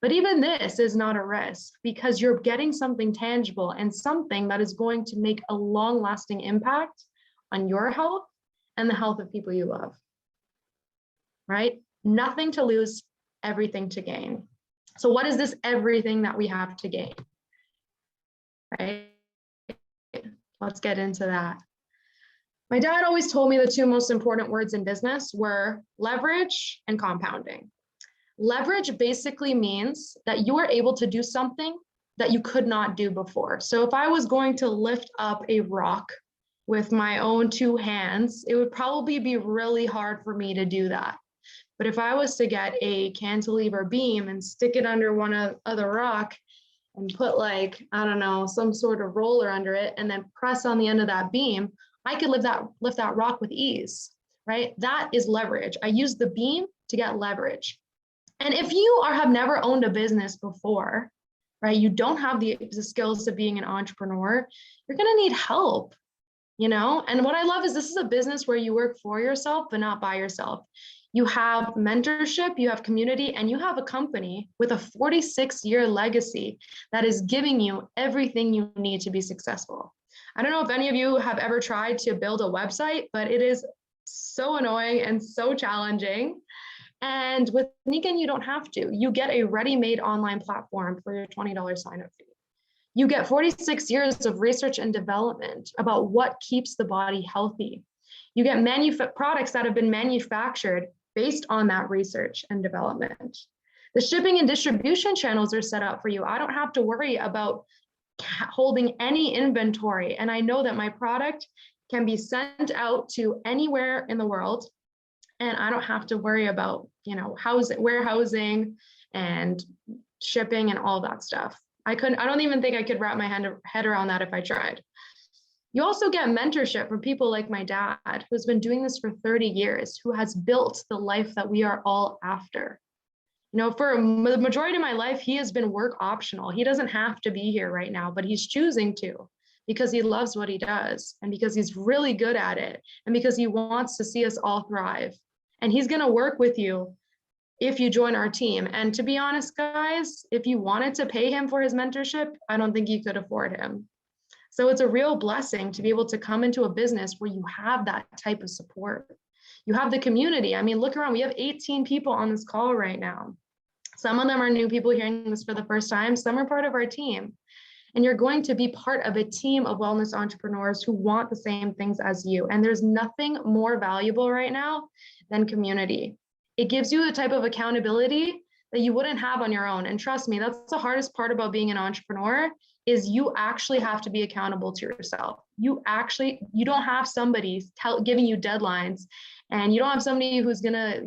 But even this is not a risk because you're getting something tangible and something that is going to make a long-lasting impact on your health and the health of people you love, right? Nothing to lose, everything to gain. So what is this everything that we have to gain, right? Let's get into that. My dad always told me the two most important words in business were leverage and compounding. Leverage basically means that you are able to do something that you could not do before. So if I was going to lift up a rock with my own two hands, it would probably be really hard for me to do that. But if I was to get a cantilever beam and stick it under one of the rock and put like, I don't know, some sort of roller under it and then press on the end of that beam, I could lift that rock with ease, right? That is leverage. I use the beam to get leverage. And if you have never owned a business before, right, you don't have the skills of being an entrepreneur, you're going to need help, you know? And what I love is this is a business where you work for yourself, but not by yourself. You have mentorship, you have community, and you have a company with a 46-year legacy that is giving you everything you need to be successful. I don't know if any of you have ever tried to build a website, but it is so annoying and so challenging. And with Negan, you don't have to. You get a ready-made online platform for your $20 sign-up fee. You get 46 years of research and development about what keeps the body healthy. You get products that have been manufactured based on that research and development. The shipping and distribution channels are set up for you. I don't have to worry about holding any inventory. And I know that my product can be sent out to anywhere in the world. And I don't have to worry about, warehousing and shipping and all that stuff. I don't even think I could wrap my head around that if I tried. You also get mentorship from people like my dad, who's been doing this for 30 years, who has built the life that we are all after. For the majority of my life, he has been work optional. He doesn't have to be here right now, but he's choosing to because he loves what he does and because he's really good at it and because he wants to see us all thrive. And he's going to work with you if you join our team. And to be honest, guys, if you wanted to pay him for his mentorship, I don't think you could afford him. So it's a real blessing to be able to come into a business where you have that type of support. You have the community. I mean, look around, we have 18 people on this call right now. Some of them are new people hearing this for the first time. Some are part of our team. And you're going to be part of a team of wellness entrepreneurs who want the same things as you. And there's nothing more valuable right now than community. It gives you the type of accountability that you wouldn't have on your own. And trust me, that's the hardest part about being an entrepreneur, is you actually have to be accountable to yourself. You don't have somebody giving you deadlines, and you don't have somebody who's gonna,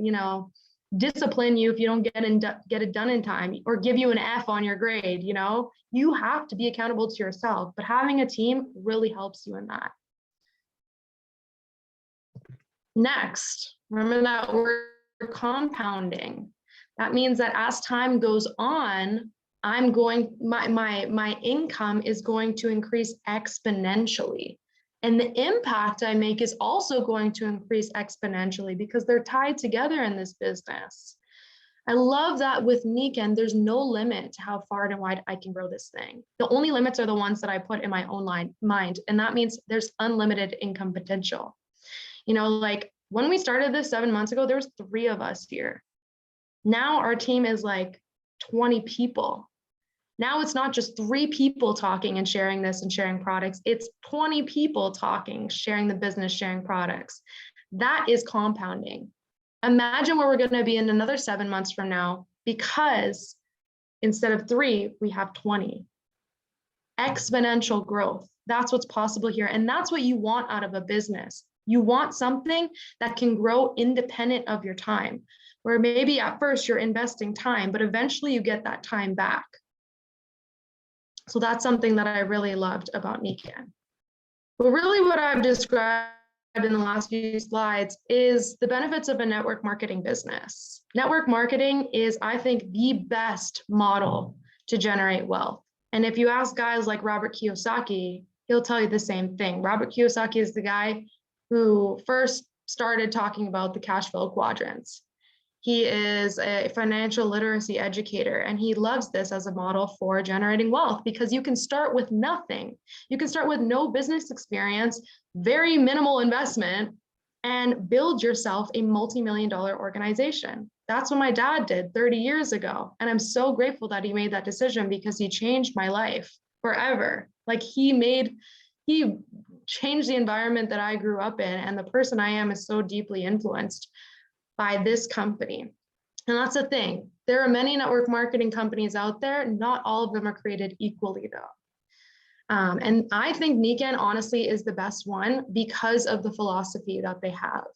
discipline you if you don't get it done in time, or give you an F on your grade. You have to be accountable to yourself, but having a team really helps you in that. Next, remember that word compounding. That means that as time goes on, my income is going to increase exponentially. And the impact I make is also going to increase exponentially because they're tied together in this business. I love that with Nikken, there's no limit to how far and wide I can grow this thing. The only limits are the ones that I put in my own mind. And that means there's unlimited income potential. Like when we started this 7 months ago, there was 3 of us here. Now our team is like 20 people. Now it's not just 3 people talking and sharing this and sharing products. It's 20 people talking, sharing the business, sharing products. That is compounding. Imagine where we're going to be in another 7 months from now, because instead of 3, we have 20. Exponential growth. That's what's possible here. And that's what you want out of a business. You want something that can grow independent of your time, where maybe at first you're investing time, but eventually you get that time back. So that's something that I really loved about Nikken. But really what I've described in the last few slides is the benefits of a network marketing business. Network marketing is, I think, the best model to generate wealth. And if you ask guys like Robert Kiyosaki, he'll tell you the same thing. Robert Kiyosaki is the guy who first started talking about the cash flow quadrants. He is a financial literacy educator, and he loves this as a model for generating wealth because you can start with nothing. You can start with no business experience, very minimal investment, and build yourself a multi-million-dollar organization. That's what my dad did 30 years ago. And I'm so grateful that he made that decision because he changed my life forever. Like he changed the environment that I grew up in, and the person I am is so deeply influenced by this company. And that's the thing. There are many network marketing companies out there. Not all of them are created equally though. And I think Nikken honestly is the best one because of the philosophy that they have.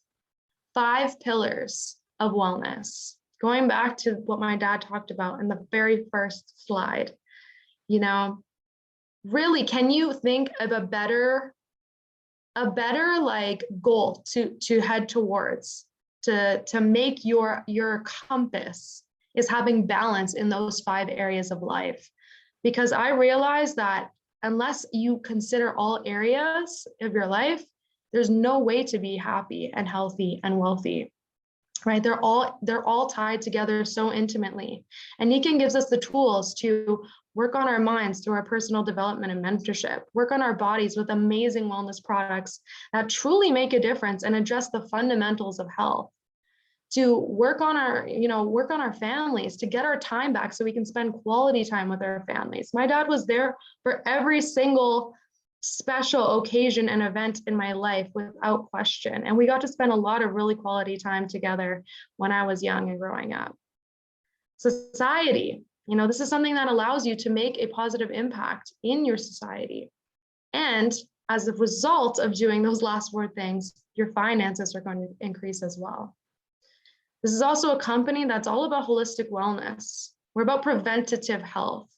5 pillars of wellness. Going back to what my dad talked about in the very first slide, really, can you think of a better like goal to head towards, to make your compass is having balance in those 5 areas of life? Because I realize that unless you consider all areas of your life, there's no way to be happy and healthy and wealthy, right? They're all tied together so intimately. And Nikken gives us the tools to work on our minds through our personal development and mentorship, work on our bodies with amazing wellness products that truly make a difference and address the fundamentals of health, to work on our families, to get our time back so we can spend quality time with our families. My dad was there for every single special occasion and event in my life without question. And we got to spend a lot of really quality time together when I was young and growing up. Society, this is something that allows you to make a positive impact in your society. And as a result of doing those last 4 things, your finances are going to increase as well. This is also a company that's all about holistic wellness. We're about preventative health.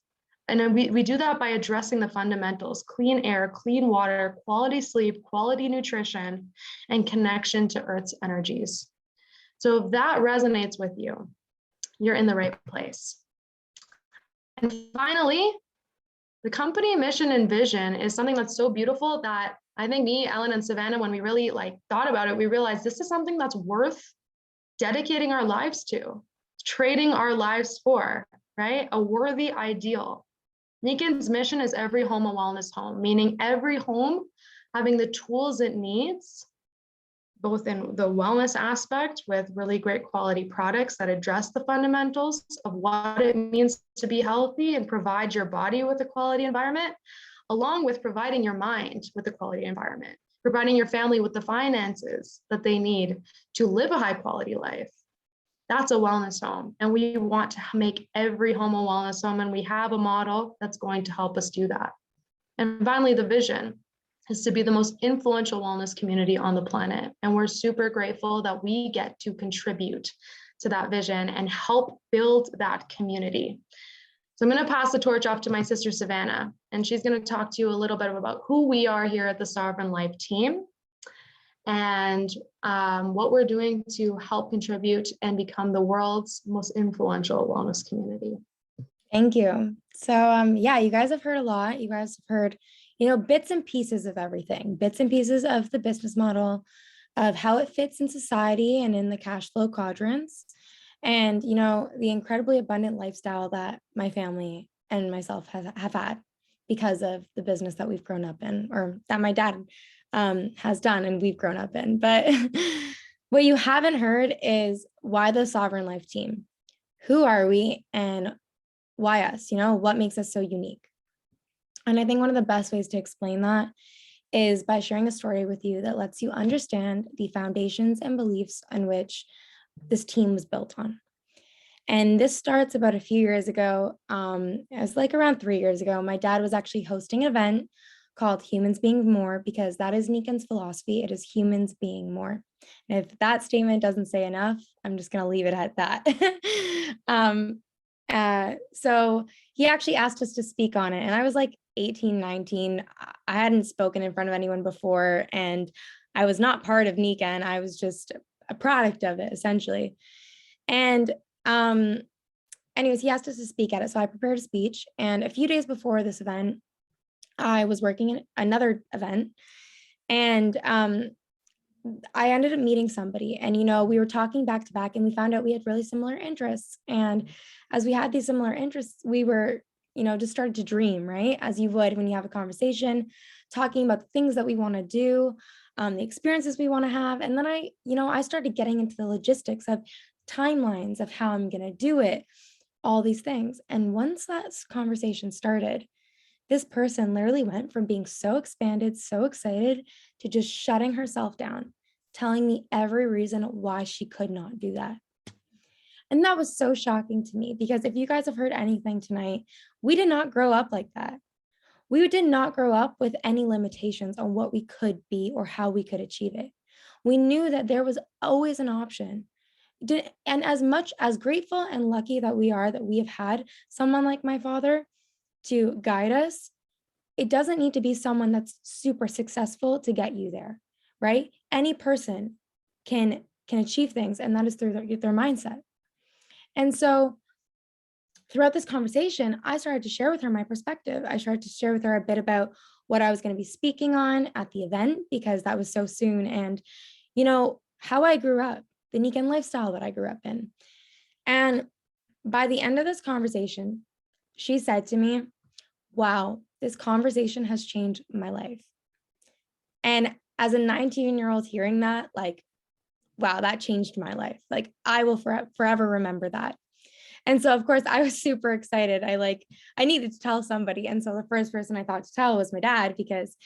And we do that by addressing the fundamentals: clean air, clean water, quality sleep, quality nutrition, and connection to Earth's energies. So if that resonates with you, you're in the right place. And finally, The company mission and vision is something that's so beautiful that I think me, Ellen, and Savannah, when we really like thought about it, we realized this is something that's worth dedicating our lives to, trading our lives for, right? A worthy ideal. Nikan's mission is every home a wellness home, meaning every home having the tools it needs, both in the wellness aspect with really great quality products that address the fundamentals of what it means to be healthy and provide your body with a quality environment, along with providing your mind with a quality environment, providing your family with the finances that they need to live a high quality life. That's a wellness home. And we want to make every home a wellness home. And we have a model that's going to help us do that. And finally, the vision is to be the most influential wellness community on the planet. And we're super grateful that we get to contribute to that vision and help build that community. So I'm going to pass the torch off to my sister, Savannah, and she's going to talk to you a little bit about who we are here at the Sovereign Life team and what we're doing to help contribute and become the world's most influential wellness community. Thank you. So yeah, you guys have heard a lot. You guys have heard, bits and pieces of everything, bits and pieces of the business model, of how it fits in society and in the cash flow quadrants. And, the incredibly abundant lifestyle that my family and myself have had because of the business that we've grown up in, or that my dad has done and we've grown up in. But what you haven't heard is why the Sovereign Life team? Who are we and why us? What makes us so unique? And I think one of the best ways to explain that is by sharing a story with you that lets you understand the foundations and beliefs on which this team was built on. And this starts about a few years ago. It was like around 3 years ago. My dad was actually hosting an event called Humans Being More, because that is Nikan's philosophy. It is humans being more. And if that statement doesn't say enough, I'm just going to leave it at that. So he actually asked us to speak on it. And I was like 18, 19. I hadn't spoken in front of anyone before. And I was not part of Nikan. I was just a product of it, essentially. And anyways, he asked us to speak at it. So I prepared a speech. And a few days before this event, I was working in another event. And I ended up meeting somebody, and we were talking back to back, and we found out we had really similar interests. And as we had these similar interests, we were, just started to dream, right? As you would when you have a conversation, talking about the things that we want to do, the experiences we want to have. And then I started getting into the logistics of timelines of how I'm going to do it, all these things. And once that conversation started, this person literally went from being so expanded, so excited, to just shutting herself down, telling me every reason why she could not do that. And that was so shocking to me, because if you guys have heard anything tonight, we did not grow up like that. We did not grow up with any limitations on what we could be or how we could achieve it. We knew that there was always an option. And as much as grateful and lucky that we are that we have had someone like my father to guide us, it doesn't need to be someone that's super successful to get you there, right? Any person can achieve things, and that is through their mindset. And so throughout this conversation, I started to share with her my perspective. I started to share with her a bit about what I was going to be speaking on at the event, because that was so soon. And, how I grew up, the Nikan lifestyle that I grew up in. And by the end of this conversation, she said to me, wow, this conversation has changed my life. And as a 19-year-old hearing that, wow, that changed my life. I will forever remember that. And so, of course, I was super excited. I needed to tell somebody. And so the first person I thought to tell was my dad, because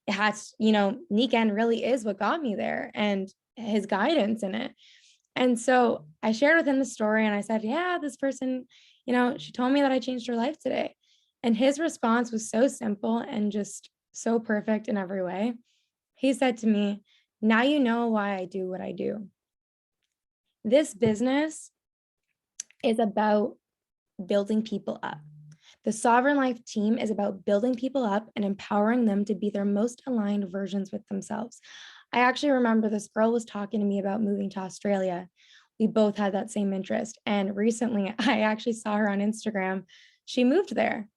it has, Nikan really is what got me there, and his guidance in it. And so I shared with him the story, and I said, yeah, this person, she told me that I changed her life today. And his response was so simple and just so perfect in every way. He said to me, now you know why I do what I do. This business is about building people up. The Sovereign Life team is about building people up and empowering them to be their most aligned versions with themselves. I actually remember this girl was talking to me about moving to Australia. We both had that same interest. And recently I actually saw her on Instagram. She moved there.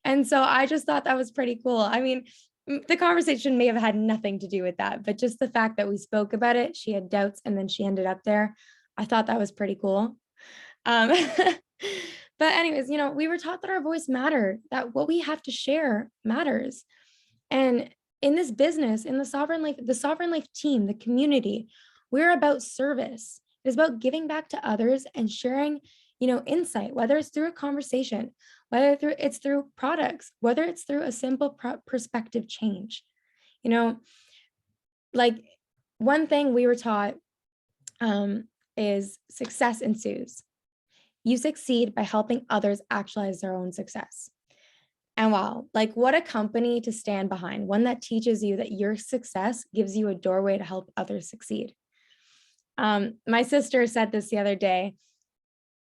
And so I just thought that was pretty cool. I mean, the conversation may have had nothing to do with that, but just the fact that we spoke about it, she had doubts and then she ended up there. I thought that was pretty cool. Um, but anyways, we were taught that our voice mattered, that what we have to share matters. And in this business, in the Sovereign Life team, the community, we're about service. It's about giving back to others and sharing, insight, whether it's through a conversation, whether it's through products, whether it's through a simple perspective change. Like one thing we were taught is success ensues. You succeed by helping others actualize their own success. And wow, like what a company to stand behind, one that teaches you that your success gives you a doorway to help others succeed. My sister said this the other day,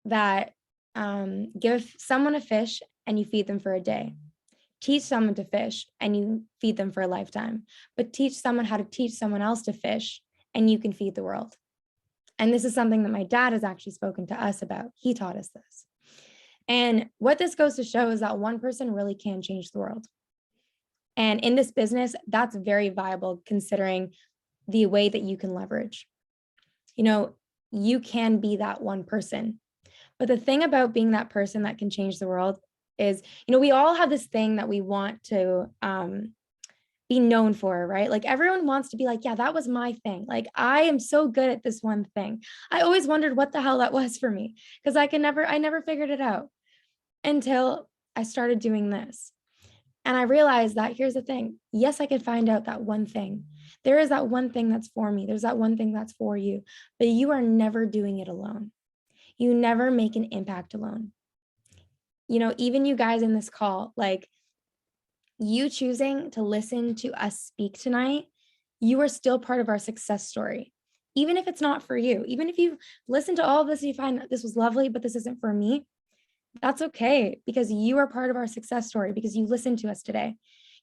that give someone a fish and you feed them for a day. Teach someone to fish and you feed them for a lifetime. But teach someone how to teach someone else to fish and you can feed the world. And this is something that my dad has actually spoken to us about. He taught us this. And what this goes to show is that one person really can change the world. And in this business, that's very viable considering the way that you can leverage. You can be that one person. But the thing about being that person that can change the world is, we all have this thing that we want to be known for, right? Like everyone wants to be like, yeah, that was my thing. Like I am so good at this one thing. I always wondered what the hell that was for me because I never figured it out until I started doing this. And I realized that here's the thing. Yes, I could find out that one thing. There is that one thing that's for me. There's that one thing that's for you, but you are never doing it alone. You never make an impact alone. Even you guys in this call, like you choosing to listen to us speak tonight, you are still part of our success story. Even if it's not for you, even if you listen to all of this, and you find that this was lovely, but this isn't for me, that's okay because you are part of our success story because you listened to us today.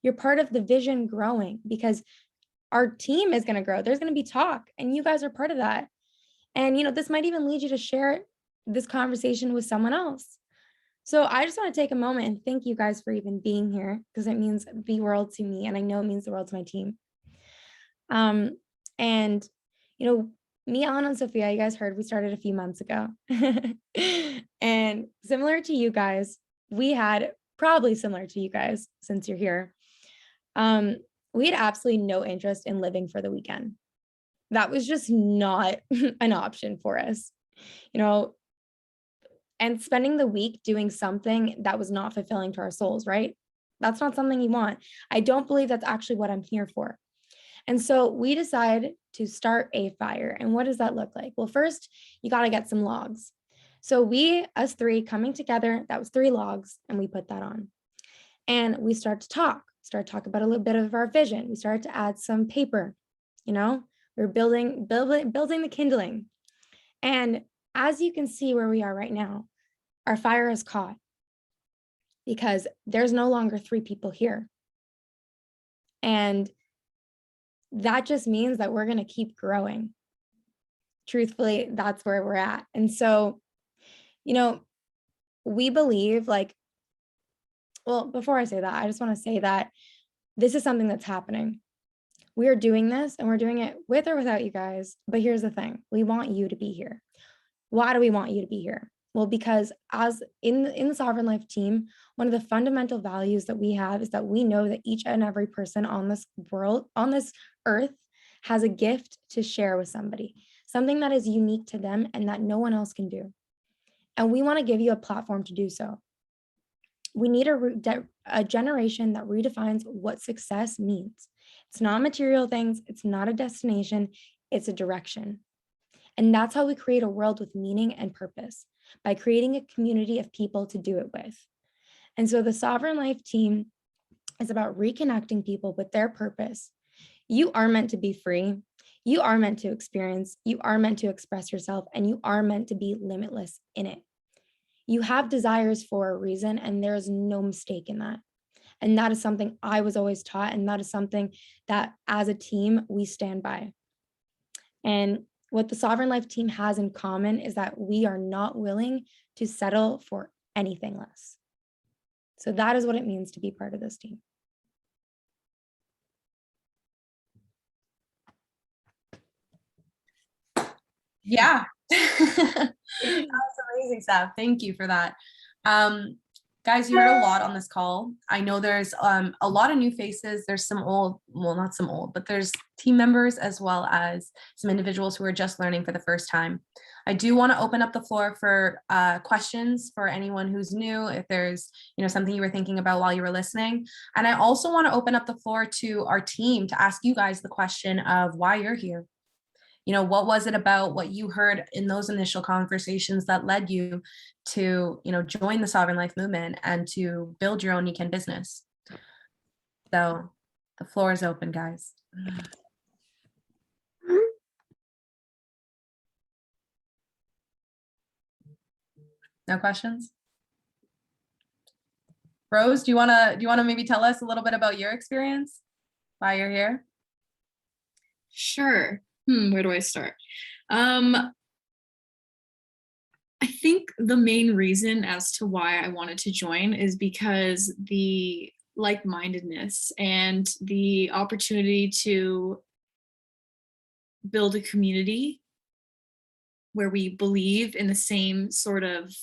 You're part of the vision growing because our team is going to grow. There's going to be talk and you guys are part of that. And, this might even lead you to share this conversation with someone else. So I just want to take a moment and thank you guys for even being here because it means the world to me. And I know it means the world to my team. And, me, Ellen, and Sophia, you guys heard we started a few months ago. And similar to you guys, we had probably similar to you guys since you're here. We had absolutely no interest in living for the weekend. That was just not an option for us, and spending the week doing something that was not fulfilling to our souls, right? That's not something you want. I don't believe that's actually what I'm here for. And so we decided to start a fire. And what does that look like? Well, first, you got to get some logs. So us three coming together, that was 3 logs, and we put that on. And we start to talk about a little bit of our vision. We started to add some paper, we're building the kindling. And as you can see where we are right now, our fire is caught because there's no longer 3 people here. And that just means that we're going to keep growing. Truthfully, that's where we're at. And so, we believe before I say that, I just want to say that this is something that's happening. We are doing this and we're doing it with or without you guys. But here's the thing. We want you to be here. Why do we want you to be here? Well, because as in the Sovereign Life team, one of the fundamental values that we have is that we know that each and every person on this world, on this earth, has a gift to share with somebody, something that is unique to them and that no one else can do. And we want to give you a platform to do so. We need a generation that redefines what success means. It's not material things. It's not a destination. It's a direction. And that's how we create a world with meaning and purpose, by creating a community of people to do it with. And so the Sovereign Life team is about reconnecting people with their purpose. You are meant to be free. You are meant to experience. You are meant to express yourself, and you are meant to be limitless in it. You have desires for a reason, and there is no mistake in that. And that is something I was always taught, and that is something that as a team, we stand by. And what the Sovereign Life team has in common is that we are not willing to settle for anything less. So that is what it means to be part of this team. Yeah. That was amazing stuff. Thank you for that. Guys, you heard a lot on this call. I know there's a lot of new faces. There's some old, well, not some old, but there's team members as well as some individuals who are just learning for the first time. I do want to open up the floor for questions for anyone who's new, if there's, you know, something you were thinking about while you were listening. And I also want to open up the floor to our team to ask you guys the question of why you're here. You know, what was it about what you heard in those initial conversations that led you to, you know, join the Sovereign Life movement and to build your own Nikken business? So the floor is open, guys. No questions? Rose, do you wanna maybe tell us a little bit about your experience, why you're here? Sure. Where do I start? I think the main reason as to why I wanted to join is because the like-mindedness and the opportunity to build a community where we believe in the same sort of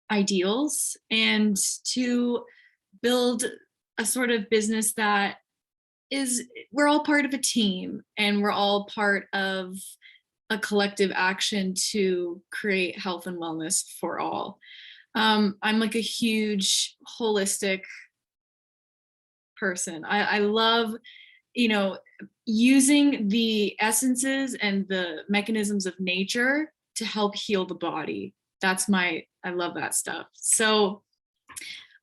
ideals and to build a sort of business that is, we're all part of a team and we're all part of a collective action to create health and wellness for all. I'm like a huge holistic person. I love, you know, using the essences and the mechanisms of nature to help heal the body. I love that stuff. So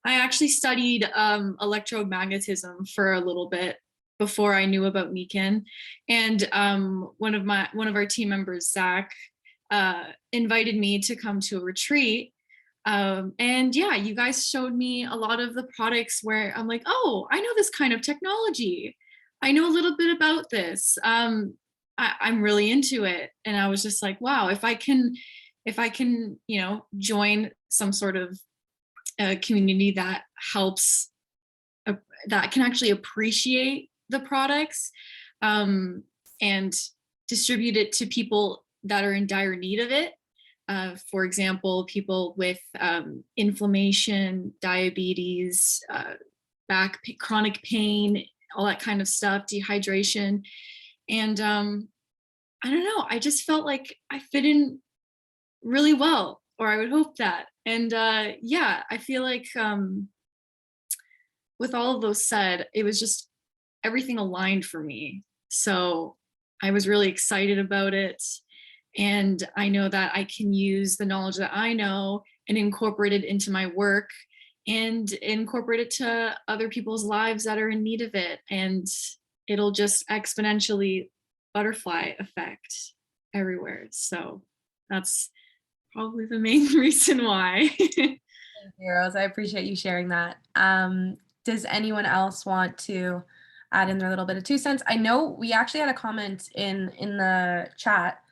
I actually studied electromagnetism for a little bit before I knew about Nikken. And one of our team members, Zach, invited me to come to a retreat. And yeah, you guys showed me a lot of the products where I'm like, oh, I know this kind of technology. I know a little bit about this. I'm really into it. And I was just like, wow, if I can, you know, join some sort of community that helps, that can actually appreciate the products and distribute it to people that are in dire need of it. For example, people with inflammation, diabetes, chronic pain, all that kind of stuff, dehydration. And I don't know, I just felt like I fit in really well, or I would hope that. And yeah, I feel like with all of those said, it was just everything aligned for me. So I was really excited about it. And I know that I can use the knowledge that I know and incorporate it into my work and incorporate it to other people's lives that are in need of it. And it'll just exponentially butterfly effect everywhere. So that's probably the main reason why. Thank you, Rose. I appreciate you sharing that. Does anyone else want to add in their little bit of 2 cents? I know we actually had a comment in the chat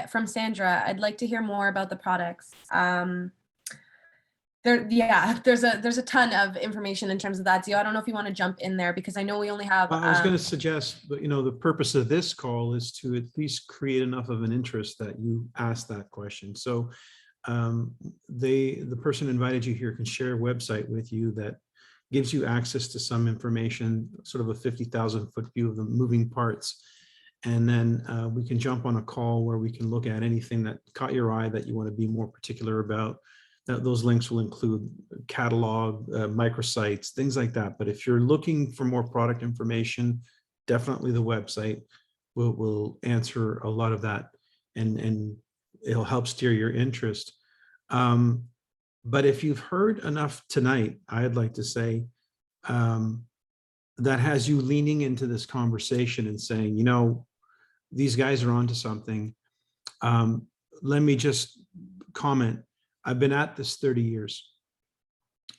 from Sandra. I'd like to hear more about the products. There's a ton of information in terms of that. Zio, I don't know if you want to jump in there because I know we only have. I was going to suggest, but you know, the purpose of this call is to at least create enough of an interest that you ask that question. So the person who invited you here can share a website with you that gives you access to some information, sort of a 50,000-foot view of the moving parts. And then we can jump on a call where we can look at anything that caught your eye that you want to be more particular about. Those links will include catalog, microsites, things like that. But if you're looking for more product information, definitely the website will answer a lot of that, and it'll help steer your interest. But if you've heard enough tonight, I'd like to say that has you leaning into this conversation and saying, you know, these guys are onto something. Let me just comment. I've been at this 30 years.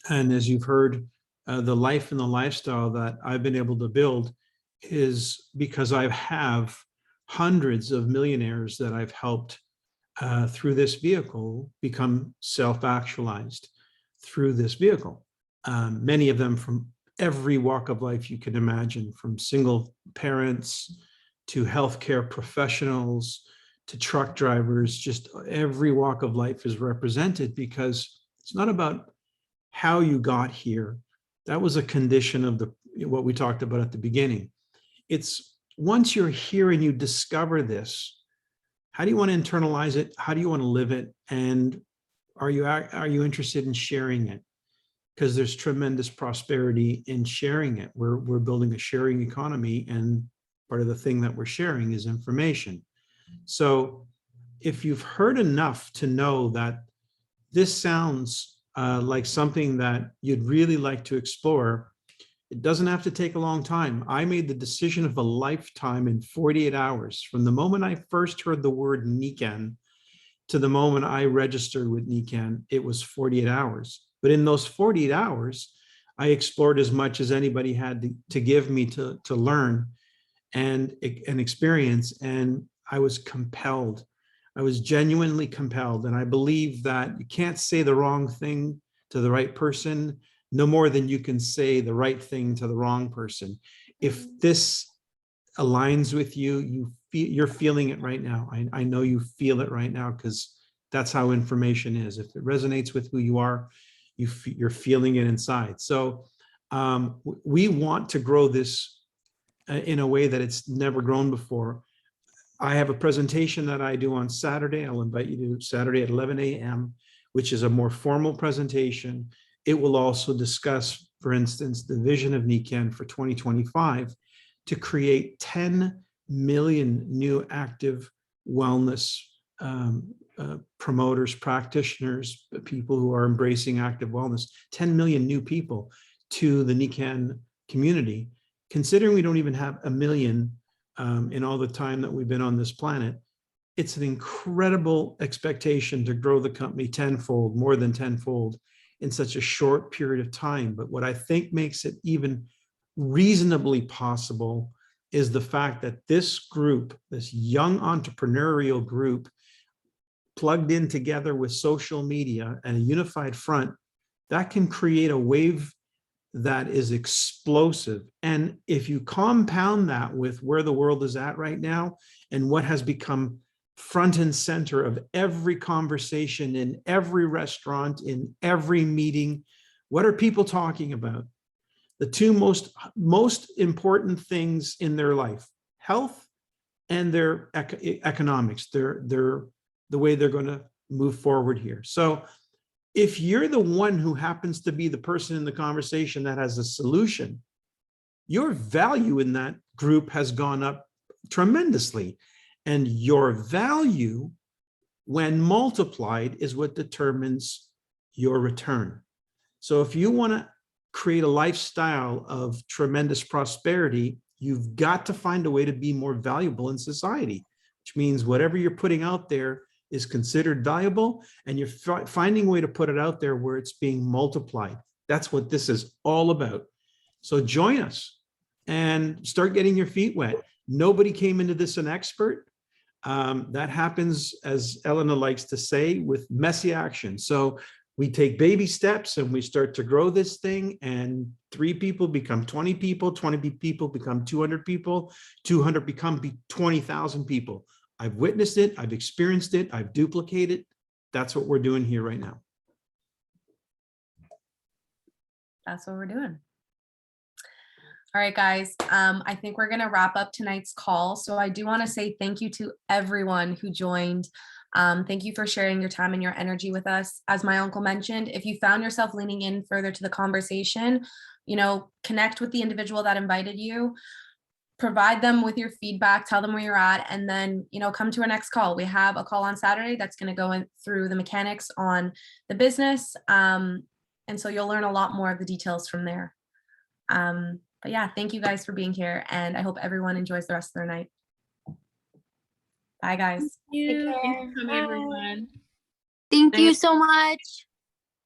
And as you've heard, the life and the lifestyle that I've been able to build is because I have hundreds of millionaires that I've helped through this vehicle become self-actualized through this vehicle. many of them from every walk of life you can imagine, from single parents to healthcare professionals to truck drivers. Just every walk of life is represented, because it's not about how you got here. That was a condition of what we talked about at the beginning. It's once you're here and you discover this, how do you want to internalize it? How do you want to live it? And are you interested in sharing it? Because there's tremendous prosperity in sharing it. We're building a sharing economy, and part of the thing that we're sharing is information. So if you've heard enough to know that this sounds like something that you'd really like to explore, it doesn't have to take a long time. I made the decision of a lifetime in 48 hours. From the moment I first heard the word NECANN to the moment I registered with NECANN, it was 48 hours. But in those 48 hours, I explored as much as anybody had to give me to learn and experience. And I was compelled. I was genuinely compelled. And I believe that you can't say the wrong thing to the right person, no more than you can say the right thing to the wrong person. If this aligns with you, you're feeling it right now. I know you feel it right now, because that's how information is. If it resonates with who you are, you're feeling it inside. So we want to grow this in a way that it's never grown before. I have a presentation that I do on Saturday. I'll invite you to Saturday at 11 a.m., which is a more formal presentation. It will also discuss, for instance, the vision of NECANN for 2025 to create 10 million new active wellness promoters, practitioners, people who are embracing active wellness, 10 million new people to the NECANN community. Considering we don't even have a million in all the time that we've been on this planet, it's an incredible expectation to grow the company tenfold, more than tenfold, in such a short period of time. But what I think makes it even reasonably possible is the fact that this group, this young entrepreneurial group, plugged in together with social media and a unified front, that can create a wave that is explosive. And if you compound that with where the world is at right now and what has become front and center of every conversation, in every restaurant, in every meeting, what are people talking about? The two most important things in their life: health and their economics, the way they're going to move forward here. So if you're the one who happens to be the person in the conversation that has a solution, your value in that group has gone up tremendously. And your value, when multiplied, is what determines your return. So if you want to create a lifestyle of tremendous prosperity, you've got to find a way to be more valuable in society, which means whatever you're putting out there is considered valuable, and you're finding a way to put it out there where it's being multiplied. That's what this is all about. So join us and start getting your feet wet. Nobody came into this an expert. That happens, as Elena likes to say, with messy action. So we take baby steps and we start to grow this thing, and 3 people become 20 people, 20 people become 200 people, 200 become 20,000 people. I've witnessed it, I've experienced it, I've duplicated. That's what we're doing here right now. That's what we're doing. All right, guys, I think we're gonna wrap up tonight's call. So I do wanna say thank you to everyone who joined. Thank you for sharing your time and your energy with us. As my uncle mentioned, if you found yourself leaning in further to the conversation, connect with the individual that invited you, provide them with your feedback, tell them where you're at, and then, come to our next call. We have a call on Saturday that's gonna go in through the mechanics on the business. And so you'll learn a lot more of the details from there. But yeah, thank you guys for being here, and I hope everyone enjoys the rest of their night. Bye, guys. Thank you. Take Thanks care. for coming, Bye. everyone. Thank you so much.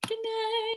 Good night.